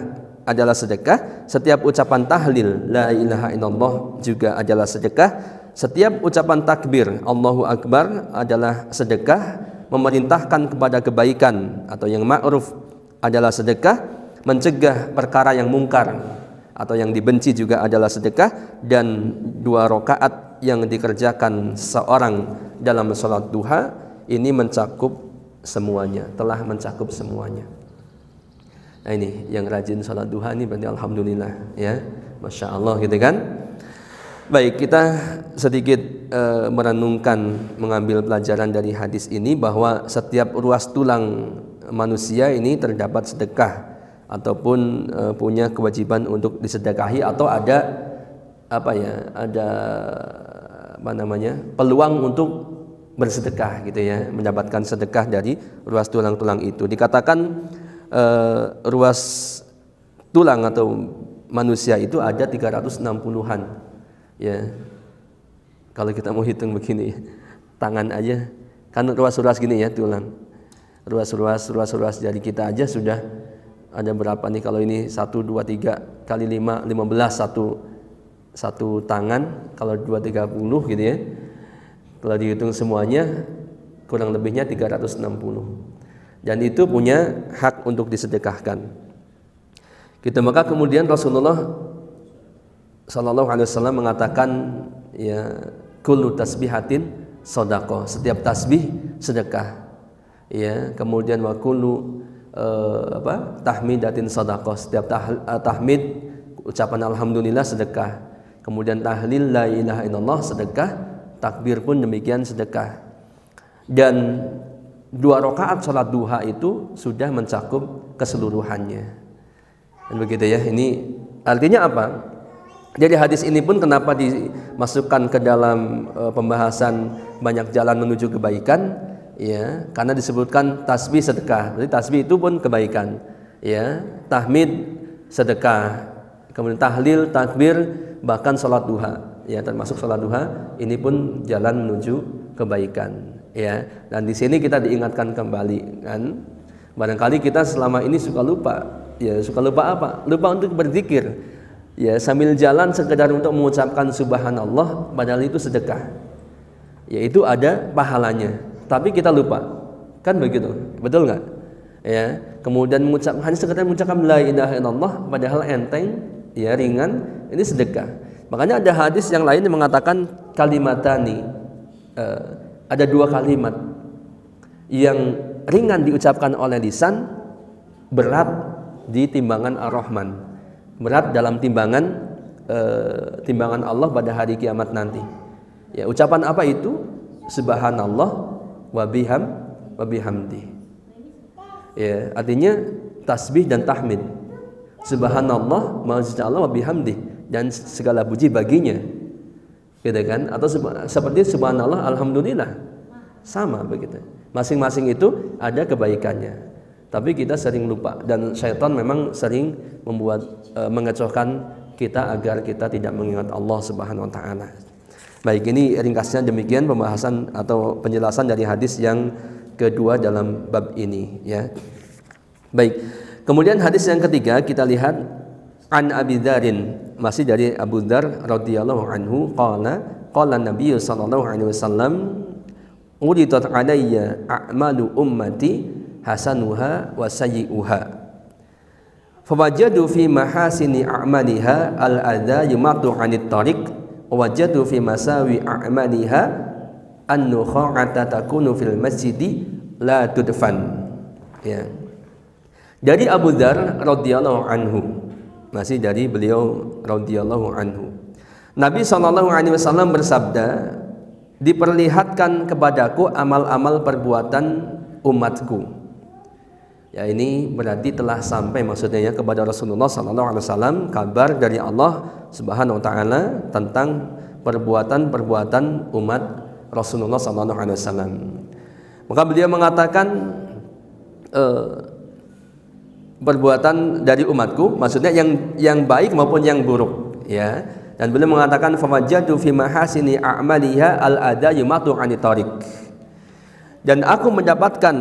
adalah sedekah. Setiap ucapan tahlil la ilaha illallah juga adalah sedekah. Setiap ucapan takbir Allahu akbar adalah sedekah. Memerintahkan kepada kebaikan atau yang ma'ruf adalah sedekah. Mencegah perkara yang mungkar atau yang dibenci juga adalah sedekah. Dan 2 rakaat yang dikerjakan seorang dalam sholat duha ini mencakup semuanya, telah mencakup semuanya. Nah ini yang rajin sholat duha ini berarti alhamdulillah ya, masya Allah gitu kan. Baik, kita sedikit merenungkan, mengambil pelajaran dari hadis ini bahwa setiap ruas tulang manusia ini terdapat sedekah ataupun punya kewajiban untuk disedekahi atau ada peluang untuk bersedekah gitu ya, mendapatkan sedekah dari ruas tulang-tulang itu. Dikatakan ruas tulang atau manusia itu ada 360-an ya. Kalau kita mau hitung begini, tangan aja kan ruas-ruas gini ya tulang. Ruas-ruas jari kita aja sudah ada berapa nih, kalau ini 1 2 3 kali 5 15 satu tangan, kalau 2 30 gitu ya. Kalau dihitung semuanya kurang lebihnya 360. Dan itu punya hak untuk disedekahkan. Gitu, maka kemudian Rasulullah sallallahu alaihi wasallam mengatakan ya kullu tasbihatin sedekah. Setiap tasbih sedekah. Ya, kemudian wa kullu tahmidatin sedekah. Setiap tahmid ucapan alhamdulillah sedekah. Kemudian tahlil la ilaha illallah sedekah, takbir pun demikian sedekah. Dan 2 rakaat salat duha itu sudah mencakup keseluruhannya. Dan begitu ya. Ini artinya apa? Jadi hadis ini pun kenapa dimasukkan ke dalam pembahasan banyak jalan menuju kebaikan? Ya, karena disebutkan tasbih sedekah. Jadi tasbih itu pun kebaikan. Ya, tahmid sedekah. Kemudian tahlil, takbir, bahkan salat duha. Ya, termasuk salat duha ini pun jalan menuju kebaikan. Ya, dan di sini kita diingatkan kembali kan. Barangkali kita selama ini suka lupa. Ya, suka lupa apa? Lupa untuk berzikir. Ya, sambil jalan sekedar untuk mengucapkan subhanallah, padahal itu sedekah. Yaitu ada pahalanya. Tapi kita lupa. Kan begitu. Betul enggak? Ya, kemudian hanya sekedar mengucapkan la ilaha illallah padahal enteng, ya ringan, ini sedekah. Makanya ada hadis yang lain yang mengatakan kalimatani. Ada 2 kalimat yang ringan diucapkan oleh lisan, berat di timbangan Ar-Rahman, berat dalam timbangan Allah pada hari kiamat nanti. Ya, ucapan apa itu? Subhanallah wa bihamdi. Ya, artinya tasbih dan tahmid. Subhanallah, maha Allah, wa bihamdi, dan segala puji baginya. Gitu kan? Atau seperti subhanallah, alhamdulillah. Sama begitu. Masing-masing itu ada kebaikannya. Tapi kita sering lupa, dan syaitan memang sering mengecohkan kita agar kita tidak mengingat Allah Subhanahu wa taala. Baik, ini ringkasnya demikian pembahasan atau penjelasan dari hadis yang kedua dalam bab ini, ya. Baik. Kemudian hadis yang ketiga kita lihat an Abi Dzarin, masih dari Abu Dzar radhiyallahu anhu, qala Nabi sallallahu alaihi wasallam, uridat alayya a'malu ummati hasanuha wa sayyi'uha. Fawajadu fi mahasini a'maliha al-adha yumatu 'anit tariq, wajadu fi masawi a'maliha an-nukha'ata takunu fil masjidi la tudfan. Ya. Dari Abu Dzar radhiyallahu anhu, masih dari beliau radhiyallahu anhu, Nabi sallallahu alaihi wasallam bersabda, diperlihatkan kepadaku amal-amal perbuatan umatku. Ya, ini berarti telah sampai maksudnya ya kepada Rasulullah sallallahu alaihi wasallam kabar dari Allah Subhanahu wa taala tentang perbuatan-perbuatan umat Rasulullah sallallahu alaihi wasallam. Maka beliau mengatakan perbuatan dari umatku, maksudnya yang baik maupun yang buruk, ya. Dan beliau mengatakan famajadu fi mahasini a'maliha al-adha yumatu 'anit tariq. Dan aku mendapatkan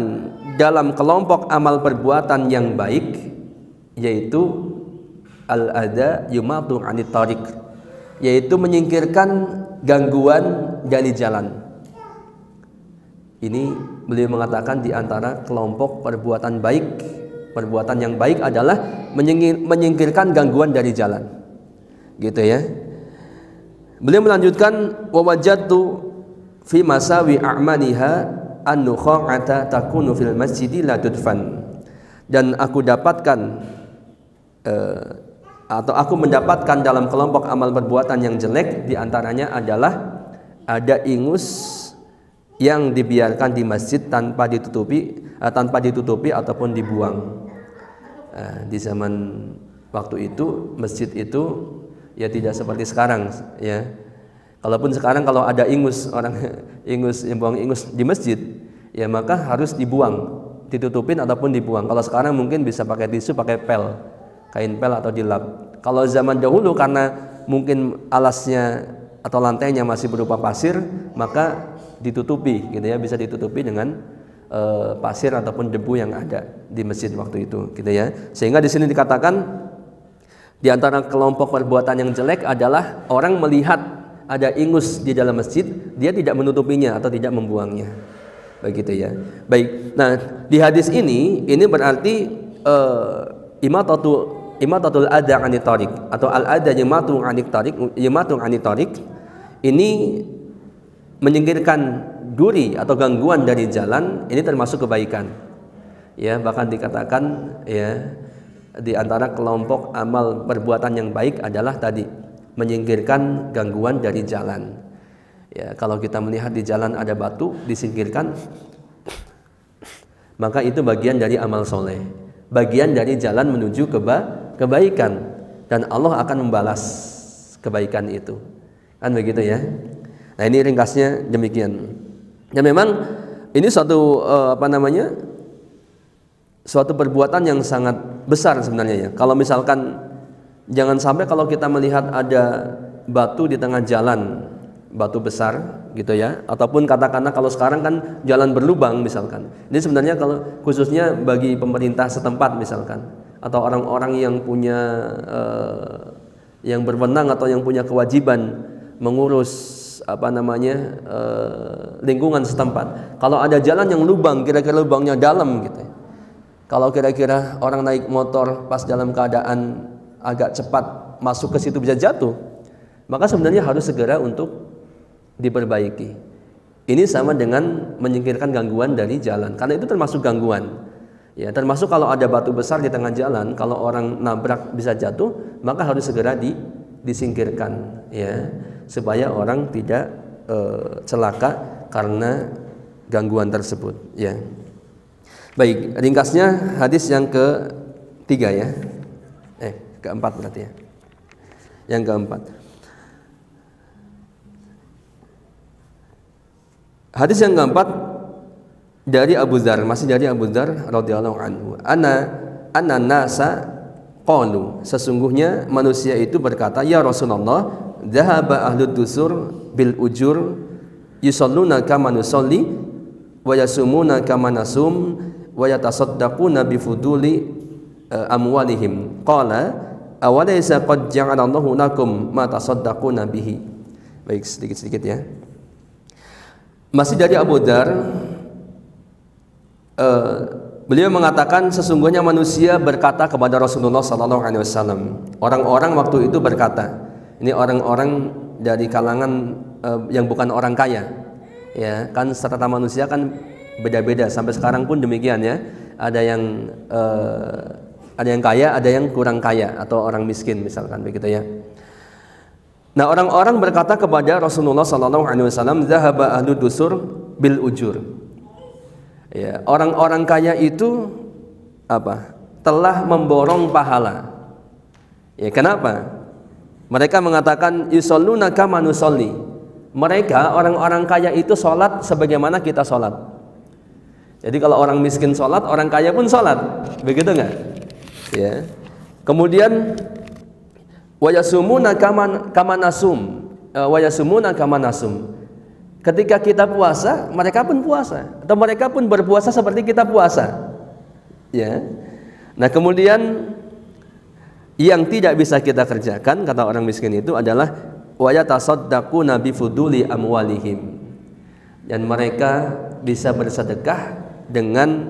dalam kelompok amal perbuatan yang baik, yaitu al-adha yumatu 'anit tariq, yaitu menyingkirkan gangguan dari jalan. Ini beliau mengatakan di antara kelompok perbuatan baik, perbuatan yang baik adalah menyingkirkan gangguan dari jalan. Gitu ya. Beliau melanjutkan wa wajadtu fi masawi a'maliha an-nukha'ata takunu fil masjidi la tudfan. Dan aku dapatkan atau aku mendapatkan dalam kelompok amal perbuatan yang jelek, di antaranya adalah ada ingus yang dibiarkan di masjid tanpa ditutupi ataupun dibuang. Di zaman waktu itu masjid itu ya tidak seperti sekarang, ya. Kalaupun sekarang kalau ada ingus, orang yang buang ingus di masjid, ya maka harus dibuang, ditutupin ataupun dibuang. Kalau sekarang mungkin bisa pakai tisu, pakai pel, kain pel atau dilap. Kalau zaman dahulu karena mungkin alasnya atau lantainya masih berupa pasir, maka ditutupi, gitu ya, bisa ditutupi dengan pasir ataupun debu yang ada di masjid waktu itu, gitu ya. Sehingga di sini dikatakan di antara kelompok perbuatan yang jelek adalah orang melihat ada ingus di dalam masjid, dia tidak menutupinya atau tidak membuangnya, begitu ya. Baik. Nah, di hadis ini berarti imatatul adha 'anit tariq atau al adha yamatu 'anit tariq ini menyingkirkan duri atau gangguan dari jalan, ini termasuk kebaikan. Ya, bahkan dikatakan ya di antara kelompok amal perbuatan yang baik adalah tadi menyingkirkan gangguan dari jalan. Ya, kalau kita melihat di jalan ada batu, disingkirkan, maka itu bagian dari amal soleh, bagian dari jalan menuju kebaikan, dan Allah akan membalas kebaikan itu, kan begitu ya. Nah, ini ringkasnya demikian. Ya, memang ini suatu suatu perbuatan yang sangat besar sebenarnya ya. Kalau misalkan, jangan sampai kalau kita melihat ada batu di tengah jalan, batu besar gitu ya, ataupun katakanlah kalau sekarang kan jalan berlubang misalkan. Ini sebenarnya kalau khususnya bagi pemerintah setempat misalkan, atau orang-orang yang punya yang berwenang atau yang punya kewajiban mengurus lingkungan setempat. Kalau ada jalan yang lubang, kira-kira lubangnya dalam gitu ya. Kalau kira-kira orang naik motor pas dalam keadaan agak cepat masuk ke situ bisa jatuh, maka sebenarnya harus segera untuk diperbaiki. Ini sama dengan menyingkirkan gangguan dari jalan, karena itu termasuk gangguan. Ya, termasuk kalau ada batu besar di tengah jalan, kalau orang nabrak bisa jatuh, maka harus segera disingkirkan ya, supaya orang tidak celaka karena gangguan tersebut ya. Baik, ringkasnya hadis yang ketiga ya, keempat berarti ya, yang keempat. Hadis yang keempat dari Abu Dzar, masih dari Abu Dzar radhiyallahu anhu. Ana nasa qalu, sesungguhnya manusia itu berkata, ya Rasulullah, dhahaba ahlud dusur bil ujur yusalluna kama nusalli wa yasumuna kama nasum wa yatasaddaquna bi fuduli amwalihim. Qala awalaysa qad ja'alallahu lakum ma tasaddaquna bihi. Baik, sedikit-sedikit ya. Masih dari Abu Dzar, beliau mengatakan sesungguhnya manusia berkata kepada Rasulullah SAW. Orang-orang waktu itu berkata, ini orang-orang dari kalangan yang bukan orang kaya, ya kan, strata manusia kan beda-beda sampai sekarang pun demikian ya. Ada yang kaya, ada yang kurang kaya atau orang miskin misalkan begitu ya. Nah, orang-orang berkata kepada Rasulullah SAW, zahaba ahlu dusur bil ujur. Ya, orang-orang kaya itu telah memborong pahala. Ya, kenapa? Mereka mengatakan yusalluna kama nusalli. Mereka orang-orang kaya itu sholat sebagaimana kita sholat. Jadi kalau orang miskin sholat, orang kaya pun sholat, begitu nggak? Ya. Kemudian wayasumuna kama nasum, wayasumuna kama nasum. Ketika kita puasa, mereka pun puasa, atau mereka pun berpuasa seperti kita puasa. Ya. Nah, kemudian yang tidak bisa kita kerjakan, kata orang miskin itu adalah wa yatasaddaquna bi fuduli amwalihim. Dan mereka bisa bersedekah dengan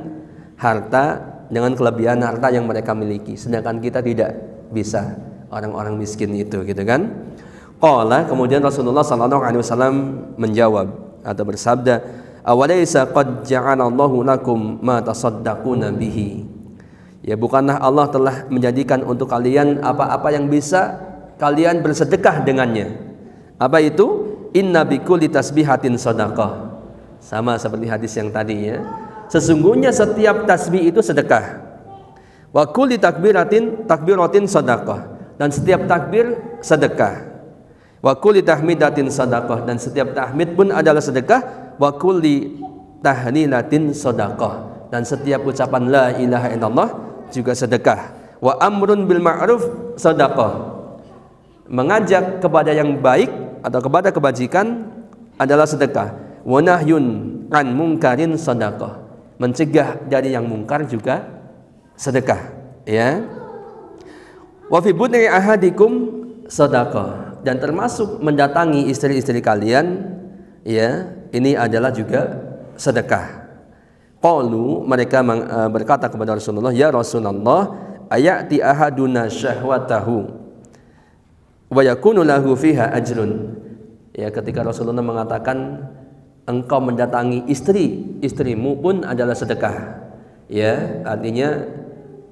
harta, dengan kelebihan harta yang mereka miliki, sedangkan kita tidak bisa, orang-orang miskin itu gitu kan. Qala, kemudian Rasulullah SAW menjawab atau bersabda, awalaysa qad ja'alallahu lakum ma tasaddaquna bihi. Ya, bukanlah Allah telah menjadikan untuk kalian apa-apa yang bisa kalian bersedekah dengannya. Apa itu? Inna bikulli tasbihatin shadaqah. Sama seperti hadis yang tadi ya. Sesungguhnya setiap tasbih itu sedekah. Wa kulli takbiratin shadaqah. Dan setiap takbir sedekah. Wa kulli tahmidatin shadaqah, dan setiap tahmid pun adalah sedekah. Wa kulli tahlilatin shadaqah, dan setiap ucapan la ilaha illallah juga sedekah. Wa amrun bil ma'ruf shadaqah, mengajak kepada yang baik atau kepada kebajikan adalah sedekah. Wa nahyun an munkarin shadaqah, mencegah dari yang mungkar juga sedekah ya. Wa fi bud'i ahadikum shadaqah, dan termasuk mendatangi istri-istri kalian ya, ini adalah juga sedekah. Qalu, mereka berkata kepada Rasulullah, ya Rasulullah, ayati ahaduna syahwatahu wa yakunu lahu fiha ajrun. Ya, ketika Rasulullah mengatakan engkau mendatangi istrimu pun adalah sedekah. Ya, artinya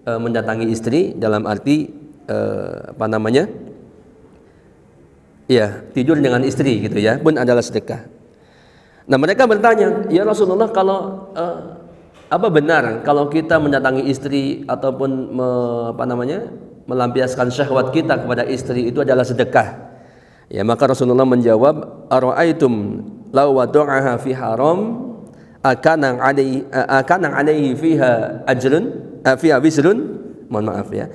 mendatangi istri dalam arti ya, tidur dengan istri gitu ya, pun adalah sedekah. Nah, mereka bertanya, "Ya Rasulullah, kalau apa benar kalau kita mendatangi istri ataupun melampiaskan syahwat kita kepada istri itu adalah sedekah?" Ya, maka Rasulullah menjawab, "Ara'aitum law wada'aha fi haram akana alaihi fiha ajrun fiha wizrun." Mohon maaf ya.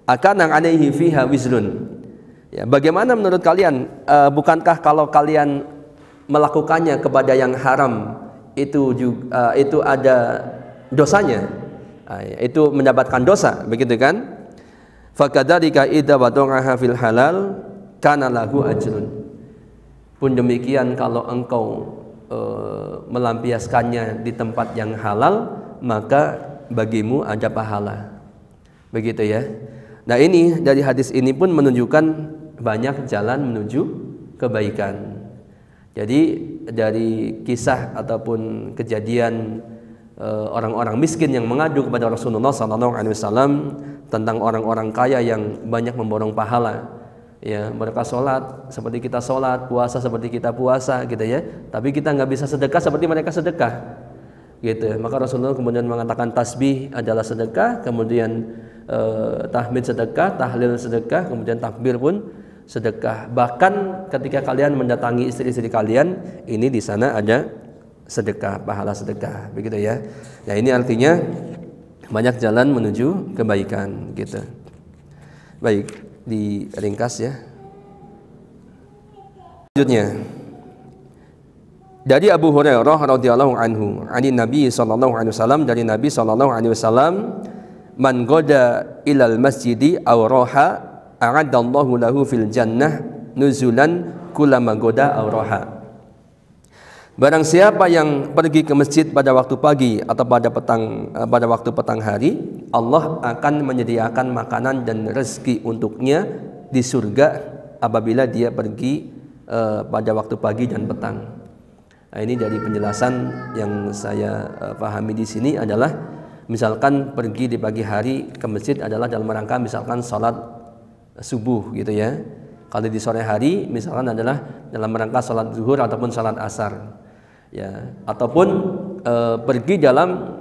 "Akana alaihi fiha wizrun." Ya, bagaimana menurut kalian, bukankah kalau kalian melakukannya kepada yang haram itu juga itu ada dosanya? Itu mendapatkan dosa, begitu kan? Fakadzalika idza wada'aha fil halal kana lahu ajrun. Pun demikian kalau engkau melampiaskannya di tempat yang halal, maka bagimu ada pahala. Begitu ya. Nah, ini dari hadis ini pun menunjukkan banyak jalan menuju kebaikan. Jadi dari kisah ataupun kejadian orang-orang miskin yang mengadu kepada Rasulullah SAW tentang orang-orang kaya yang banyak memborong pahala. Ya, mereka sholat seperti kita sholat, puasa seperti kita puasa, gitu ya. Tapi kita nggak bisa sedekah seperti mereka sedekah, gitu. Maka Rasulullah kemudian mengatakan tasbih adalah sedekah, kemudian tahmid sedekah, tahlil sedekah, kemudian takbir pun sedekah. Bahkan ketika kalian mendatangi istri-istri kalian, ini di sana ada sedekah, pahala sedekah, begitu ya. Nah, ini artinya banyak jalan menuju kebaikan, gitu. Baik, diringkas ya. Selanjutnya dari Abu Hurairah radhiyallahu anhu, ani Nabi sallallahu alaihi wasallam, dari Nabi sallallahu alaihi wasallam, man goda ilal masjidi aw raha a'adallahu lahu fil jannah nuzulan kullama goda aw raha. Barang siapa yang pergi ke masjid pada waktu pagi atau pada waktu petang hari, Allah akan menyediakan makanan dan rezeki untuknya di surga apabila dia pergi pada waktu pagi dan petang. Nah, ini dari penjelasan yang saya pahami di sini adalah, misalkan pergi di pagi hari ke masjid adalah dalam rangka misalkan sholat subuh gitu ya. Kalau di sore hari misalkan adalah dalam rangka sholat zuhur ataupun sholat asar. Ya, ataupun pergi dalam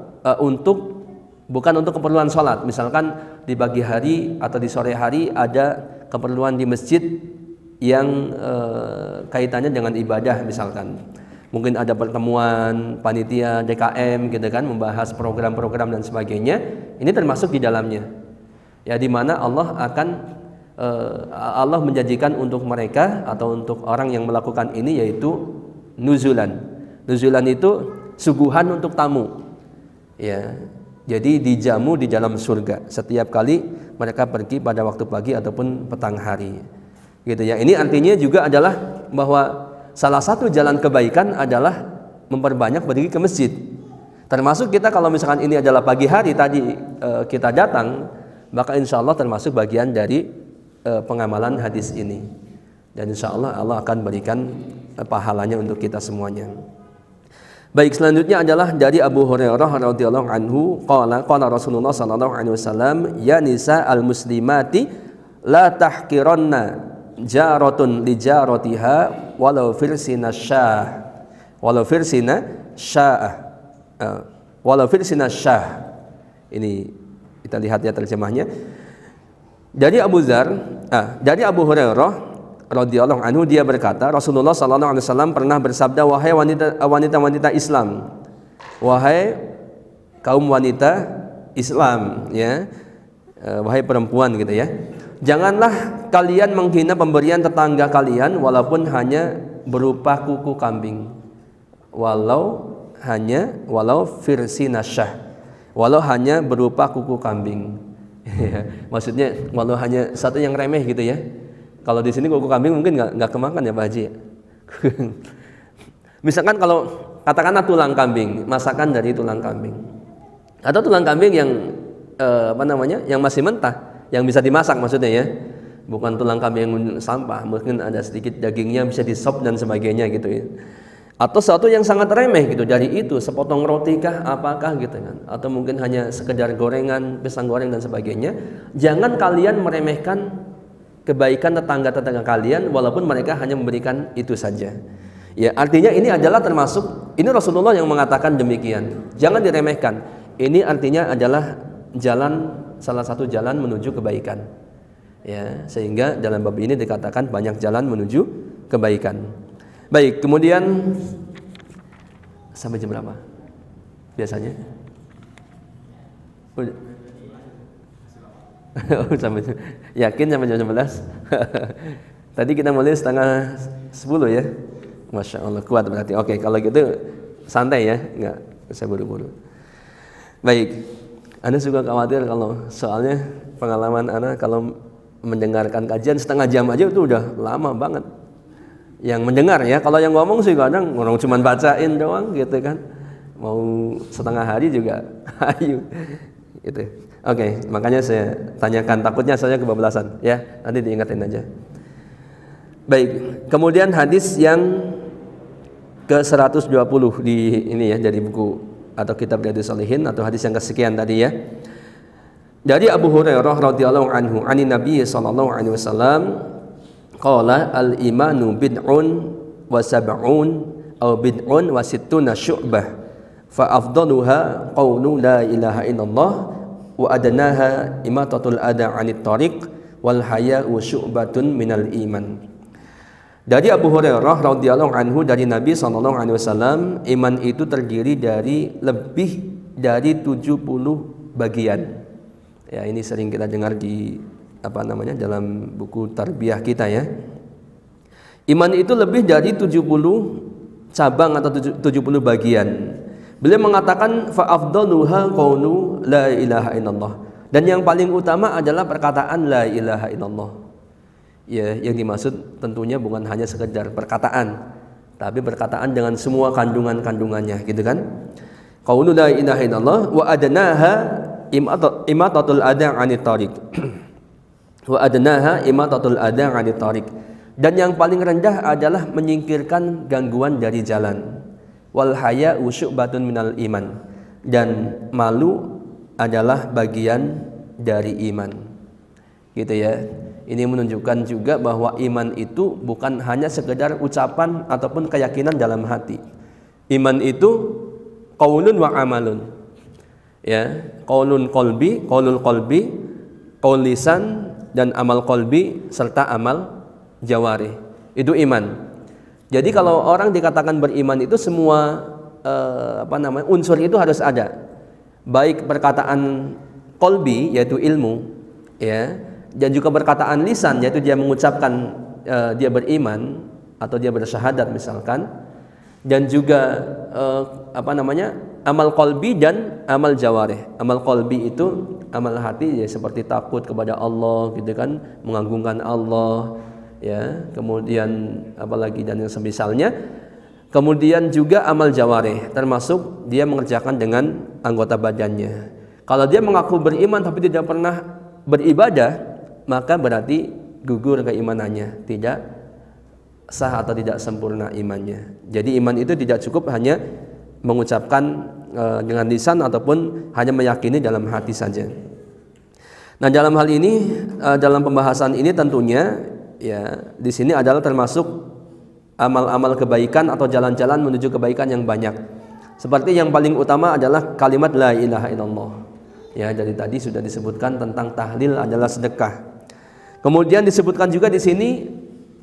bukan untuk keperluan sholat. Misalkan di pagi hari atau di sore hari ada keperluan di masjid yang kaitannya dengan ibadah, misalkan mungkin ada pertemuan panitia DKM gitu kan, membahas program-program dan sebagainya. Ini termasuk di dalamnya. Ya, di mana Allah menjanjikan untuk mereka atau untuk orang yang melakukan ini yaitu nuzulan. Nuzulan itu suguhan untuk tamu. Ya. Jadi dijamu di dalam surga setiap kali mereka pergi pada waktu pagi ataupun petang hari. Gitu ya. Ini artinya juga adalah bahwa salah satu jalan kebaikan adalah memperbanyak pergi ke masjid. Termasuk kita kalau misalkan ini adalah pagi hari tadi kita datang, maka insya Allah termasuk bagian dari pengamalan hadis ini. Dan insya Allah Allah akan berikan pahalanya untuk kita semuanya. Baik, selanjutnya adalah dari Abu Hurairah radhiyallahu anhu, qala Rasulullah sallallahu alaihi wasallam, ya nisa al-muslimati la tahqiranna jaratun li jaratiha walau firsina syah. Ini kita lihat ya terjemahnya. Dari dari Abu Hurairah radhiyallahu anhu, dia berkata, Rasulullah sallallahu alaihi wasallam pernah bersabda, wahai wanita-wanita Islam, wahai kaum wanita Islam, ya, wahai perempuan gitu ya, janganlah kalian menghina pemberian tetangga kalian walaupun hanya berupa kuku kambing, walau firsinasyah, walau hanya berupa kuku kambing. Maksudnya walau hanya satu yang remeh gitu ya. Kalau di sini kuku kambing mungkin nggak kemakan ya Pak Haji. Misalkan kalau katakanlah tulang kambing, masakan dari tulang kambing, atau tulang kambing yang yang masih mentah, yang bisa dimasak maksudnya ya, bukan tulang kambing yang sampah, mungkin ada sedikit dagingnya bisa disop dan sebagainya gitu ya. Atau sesuatu yang sangat remeh gitu, dari itu sepotong roti kah, apakah gitu kan, atau mungkin hanya sekedar gorengan, pisang goreng dan sebagainya. Jangan kalian meremehkan kebaikan tetangga-tetangga kalian walaupun mereka hanya memberikan itu saja. Ya, artinya ini adalah termasuk, ini Rasulullah yang mengatakan demikian. Jangan diremehkan. Ini artinya adalah jalan, salah satu jalan menuju kebaikan. Ya, sehingga dalam bab ini dikatakan banyak jalan menuju kebaikan. Baik, kemudian sampai jam berapa biasanya? Yakin sampai jam 11? Tadi kita mulai 9:30 ya. Masya Allah, kuat berarti. Oke, kalau gitu santai ya, nggak usah buru-buru. Baik, Anda juga khawatir kalau soalnya pengalaman Anda kalau mendengarkan kajian setengah jam aja itu udah lama banget. Yang mendengar ya, kalau yang ngomong sih kadang orang cuma bacain doang gitu kan, mau setengah hari juga ayo gitu. Oke, makanya saya tanyakan, takutnya saya kebablasan ya, nanti diingatin aja. Baik, kemudian hadis yang ke 120 di ini ya, dari buku atau kitab Riyadhus Shalihin atau hadis yang kesekian tadi ya. Dari Abu Hurairah radhiyallahu anhu, anin Nabi sallallahu alaihi wasallam qala al-imanu bid'un wa sab'un aw bid'un wa sittuna syu'bah fa afdaluha qawlu la ilaha illallah wa adnaha imatatul adha 'anit tariq wal haya'u syu'batun minal iman. Dari Abu Hurairah radhiyallahu anhu, dari Nabi sallallahu alaihi wasallam, iman itu terdiri dari lebih dari 70 bagian. Ya, ini sering kita dengar di dalam buku tarbiyah kita ya. Iman itu lebih dari 70 cabang atau 70 bagian. Beliau mengatakan fa afdaluha qaulu la ilaha illallah. Dan yang paling utama adalah perkataan la ilaha illallah. Ya, yang dimaksud tentunya bukan hanya sekedar perkataan, tapi perkataan dengan semua kandungan-kandungannya, gitu kan? Qaulu la ilaha illallah wa adnaha imatatul adha 'anit tariq. Wa adnaha imatatul adha 'anit tariq. Dan yang paling rendah adalah menyingkirkan gangguan dari jalan. Wal haya'u syu'batun minal iman. Dan malu adalah bagian dari iman. Gitu ya. Ini menunjukkan juga bahwa iman itu bukan hanya sekedar ucapan ataupun keyakinan dalam hati. Iman itu qaulun wa amalun. Ya, qaulul qalbi, qaul lisan dan amal qalbi serta amal jawarih. Itu iman. Jadi kalau orang dikatakan beriman itu semua unsur itu harus ada. Baik perkataan qalbi yaitu ilmu, ya, dan juga perkataan lisan yaitu dia mengucapkan dia beriman atau dia bersyahadat misalkan, dan juga amal qalbi dan amal jawarih. Amal qalbi itu amal hati ya, seperti takut kepada Allah gitu kan, mengagungkan Allah ya, kemudian apalagi dan yang semisalnya. Kemudian juga amal jawarih termasuk dia mengerjakan dengan anggota badannya. Kalau dia mengaku beriman tapi tidak pernah beribadah, maka berarti gugur keimanannya, tidak sah atau tidak sempurna imannya. Jadi iman itu tidak cukup hanya mengucapkan dengan lisan ataupun hanya meyakini dalam hati saja. Nah, dalam hal ini, dalam pembahasan ini tentunya ya, di sini adalah termasuk amal-amal kebaikan atau jalan-jalan menuju kebaikan yang banyak. Seperti yang paling utama adalah kalimat la ilaha illallah. Ya, dari tadi sudah disebutkan tentang tahlil adalah sedekah. Kemudian disebutkan juga di sini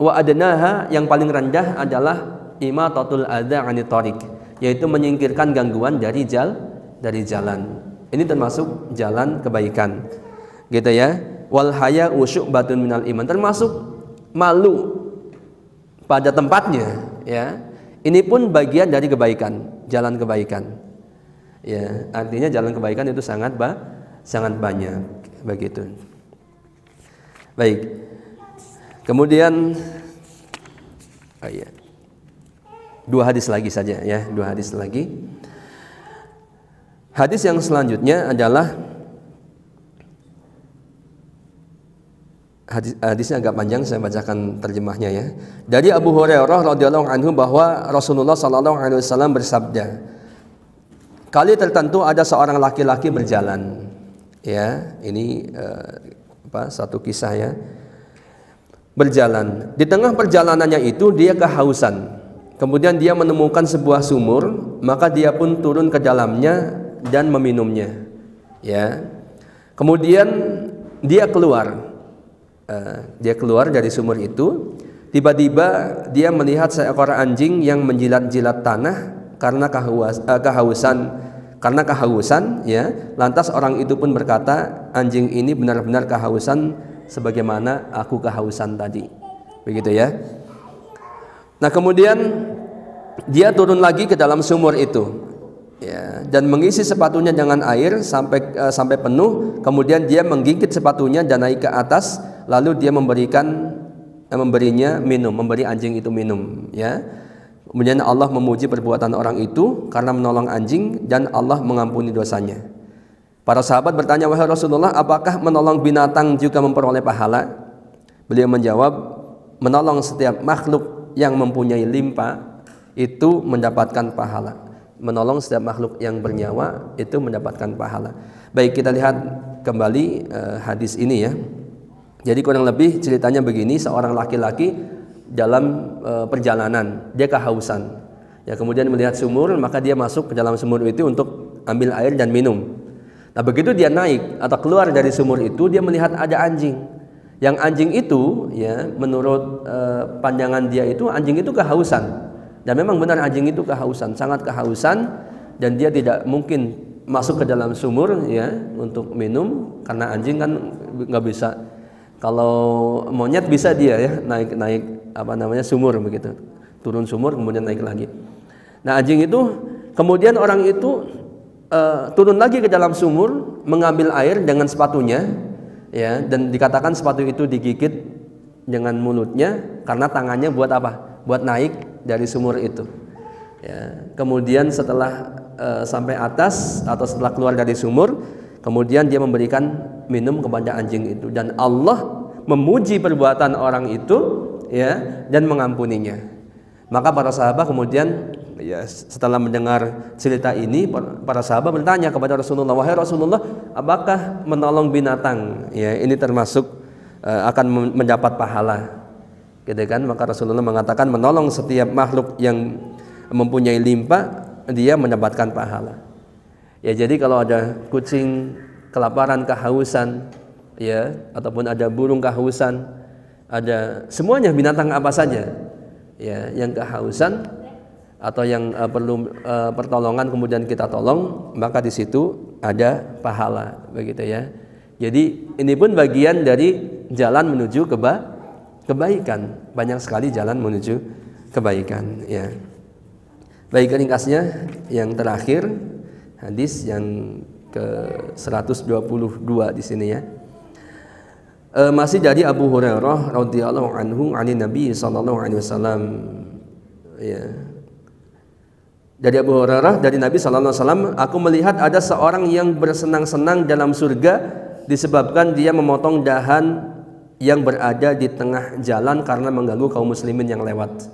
wa adnaha, yang paling rendah adalah imatatul adza 'anit tariq, yaitu menyingkirkan gangguan dari jalan. Ini termasuk jalan kebaikan. Gitu ya. Wal haya'u syu'batun minal iman, termasuk malu pada tempatnya ya. Ini pun bagian dari kebaikan, jalan kebaikan. Ya, artinya jalan kebaikan itu sangat banyak begitu. Baik. Kemudian dua hadis lagi saja ya, dua hadis lagi. Hadis yang selanjutnya adalah hadisnya agak panjang, saya bacakan terjemahnya ya. Dari Abu Hurairah radhiyallahu anhu bahwa Rasulullah sallallahu alaihi wasallam bersabda, kali tertentu ada seorang laki-laki berjalan. Ya, ini satu kisah ya. Berjalan. Di tengah perjalanannya itu dia kehausan. Kemudian dia menemukan sebuah sumur, maka dia pun turun ke dalamnya dan meminumnya. Ya. Kemudian dia keluar. Dia keluar dari sumur itu. Tiba-tiba dia melihat seekor anjing yang menjilat-jilat tanah karena kehausan, ya. Lantas orang itu pun berkata, anjing ini benar-benar kehausan sebagaimana aku kehausan tadi. Begitu ya. Nah, kemudian dia turun lagi ke dalam sumur itu, ya, dan mengisi sepatunya dengan air sampai penuh. Kemudian dia menggigit sepatunya dan naik ke atas, lalu dia memberinya minum, memberi anjing itu minum, ya. Kemudian Allah memuji perbuatan orang itu karena menolong anjing dan Allah mengampuni dosanya. Para sahabat bertanya, wahai Rasulullah, apakah menolong binatang juga memperoleh pahala? Beliau menjawab, menolong setiap makhluk yang mempunyai limpa itu mendapatkan pahala. Menolong setiap makhluk yang bernyawa itu mendapatkan pahala. Baik, kita lihat kembali hadis ini ya. Jadi kurang lebih ceritanya begini, seorang laki-laki dalam perjalanan, dia kehausan. Ya, kemudian melihat sumur, maka dia masuk ke dalam sumur itu untuk ambil air dan minum. Nah, begitu dia naik atau keluar dari sumur itu, dia melihat ada anjing. Yang anjing itu, ya, menurut pandangan dia itu, anjing itu kehausan. Dan memang benar anjing itu kehausan, sangat kehausan, dan dia tidak mungkin masuk ke dalam sumur, ya, untuk minum, karena anjing kan nggak bisa. Kalau monyet bisa dia, ya, naik sumur begitu, turun sumur kemudian naik lagi. Nah, anjing itu kemudian orang itu turun lagi ke dalam sumur, mengambil air dengan sepatunya, ya, dan dikatakan sepatu itu digigit dengan mulutnya karena tangannya buat apa? Buat naik dari sumur itu. Ya, kemudian setelah sampai atas atau setelah keluar dari sumur, kemudian dia memberikan minum kepada anjing itu, dan Allah memuji perbuatan orang itu, ya, dan mengampuninya. Maka para sahabat kemudian, ya, setelah mendengar cerita ini, para sahabat bertanya kepada Rasulullah, wahai Rasulullah, apakah menolong binatang, ya, ini termasuk akan mendapat pahala, gitu kan? Maka Rasulullah mengatakan, menolong setiap makhluk yang mempunyai limpa, dia mendapatkan pahala. Ya, jadi kalau ada kucing kelaparan, kehausan, ya, ataupun ada burung kehausan, ada semuanya binatang apa saja, ya, yang kehausan atau yang perlu pertolongan kemudian kita tolong, maka di situ ada pahala, begitu ya. Jadi ini pun bagian dari jalan menuju kebaikan. Banyak sekali jalan menuju kebaikan, ya. Baik, ringkasnya yang terakhir hadis yang ke-122 di sini ya. Masih dari Abu Hurairah radhiyallahu anhu ani Nabi sallallahu alaihi wasallam, ya. Dari Abu Hurairah dari Nabi sallallahu alaihi wasallam, aku melihat ada seorang yang bersenang-senang dalam surga disebabkan dia memotong dahan yang berada di tengah jalan karena mengganggu kaum muslimin yang lewat.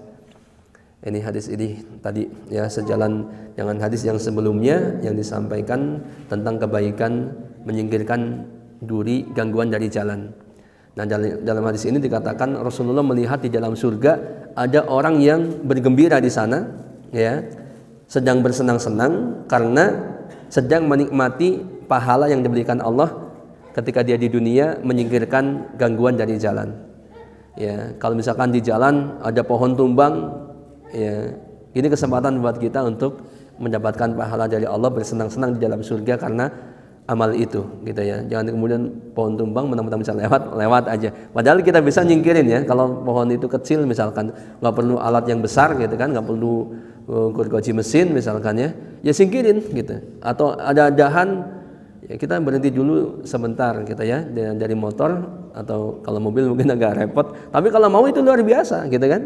Ini hadis ini tadi, ya, sejalan dengan hadis yang sebelumnya yang disampaikan tentang kebaikan menyingkirkan duri, gangguan dari jalan. Nah, dalam hadis ini dikatakan Rasulullah melihat di dalam surga ada orang yang bergembira di sana, ya, sedang bersenang-senang karena sedang menikmati pahala yang diberikan Allah ketika dia di dunia menyingkirkan gangguan dari jalan. Ya, kalau misalkan di jalan ada pohon tumbang, ya, ini kesempatan buat kita untuk mendapatkan pahala dari Allah, bersenang-senang di dalam surga karena amal itu, gitu ya. Jangan kemudian pohon tumbang mentang-mentang bisa lewat aja. Padahal kita bisa nyingkirin, ya. Kalau pohon itu kecil misalkan, nggak perlu alat yang besar, gitu kan, nggak perlu gergaji mesin misalkan, ya singkirin, gitu. Atau ada dahan, ya kita berhenti dulu sebentar, gitu ya, dari motor atau kalau mobil mungkin agak repot. Tapi kalau mau itu luar biasa, gitu kan.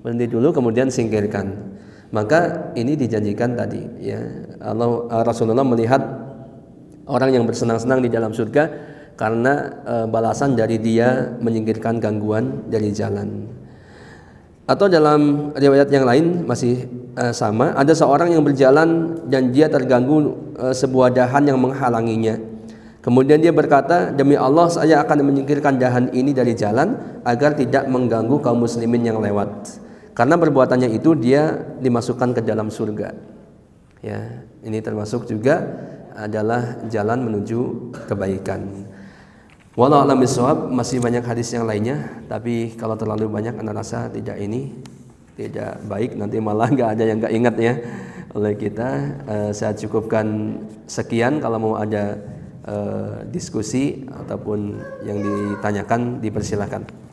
Berhenti dulu kemudian singkirkan. Maka ini dijanjikan tadi, ya. Rasulullah melihat orang yang bersenang-senang di dalam surga karena balasan dari dia menyingkirkan gangguan dari jalan. Atau dalam riwayat yang lain masih sama, ada seorang yang berjalan dan dia terganggu sebuah dahan yang menghalanginya. Kemudian dia berkata, demi Allah saya akan menyingkirkan dahan ini dari jalan agar tidak mengganggu kaum muslimin yang lewat. Karena perbuatannya itu dia dimasukkan ke dalam surga. Ya, ini termasuk juga adalah jalan menuju kebaikan. Wallahu a'lam bishawab. Masih banyak hadis yang lainnya, tapi kalau terlalu banyak Anda rasa tidak baik, nanti malah nggak ada yang nggak ingat ya oleh kita. Saya cukupkan sekian. Kalau mau ada diskusi ataupun yang ditanyakan dipersilakan.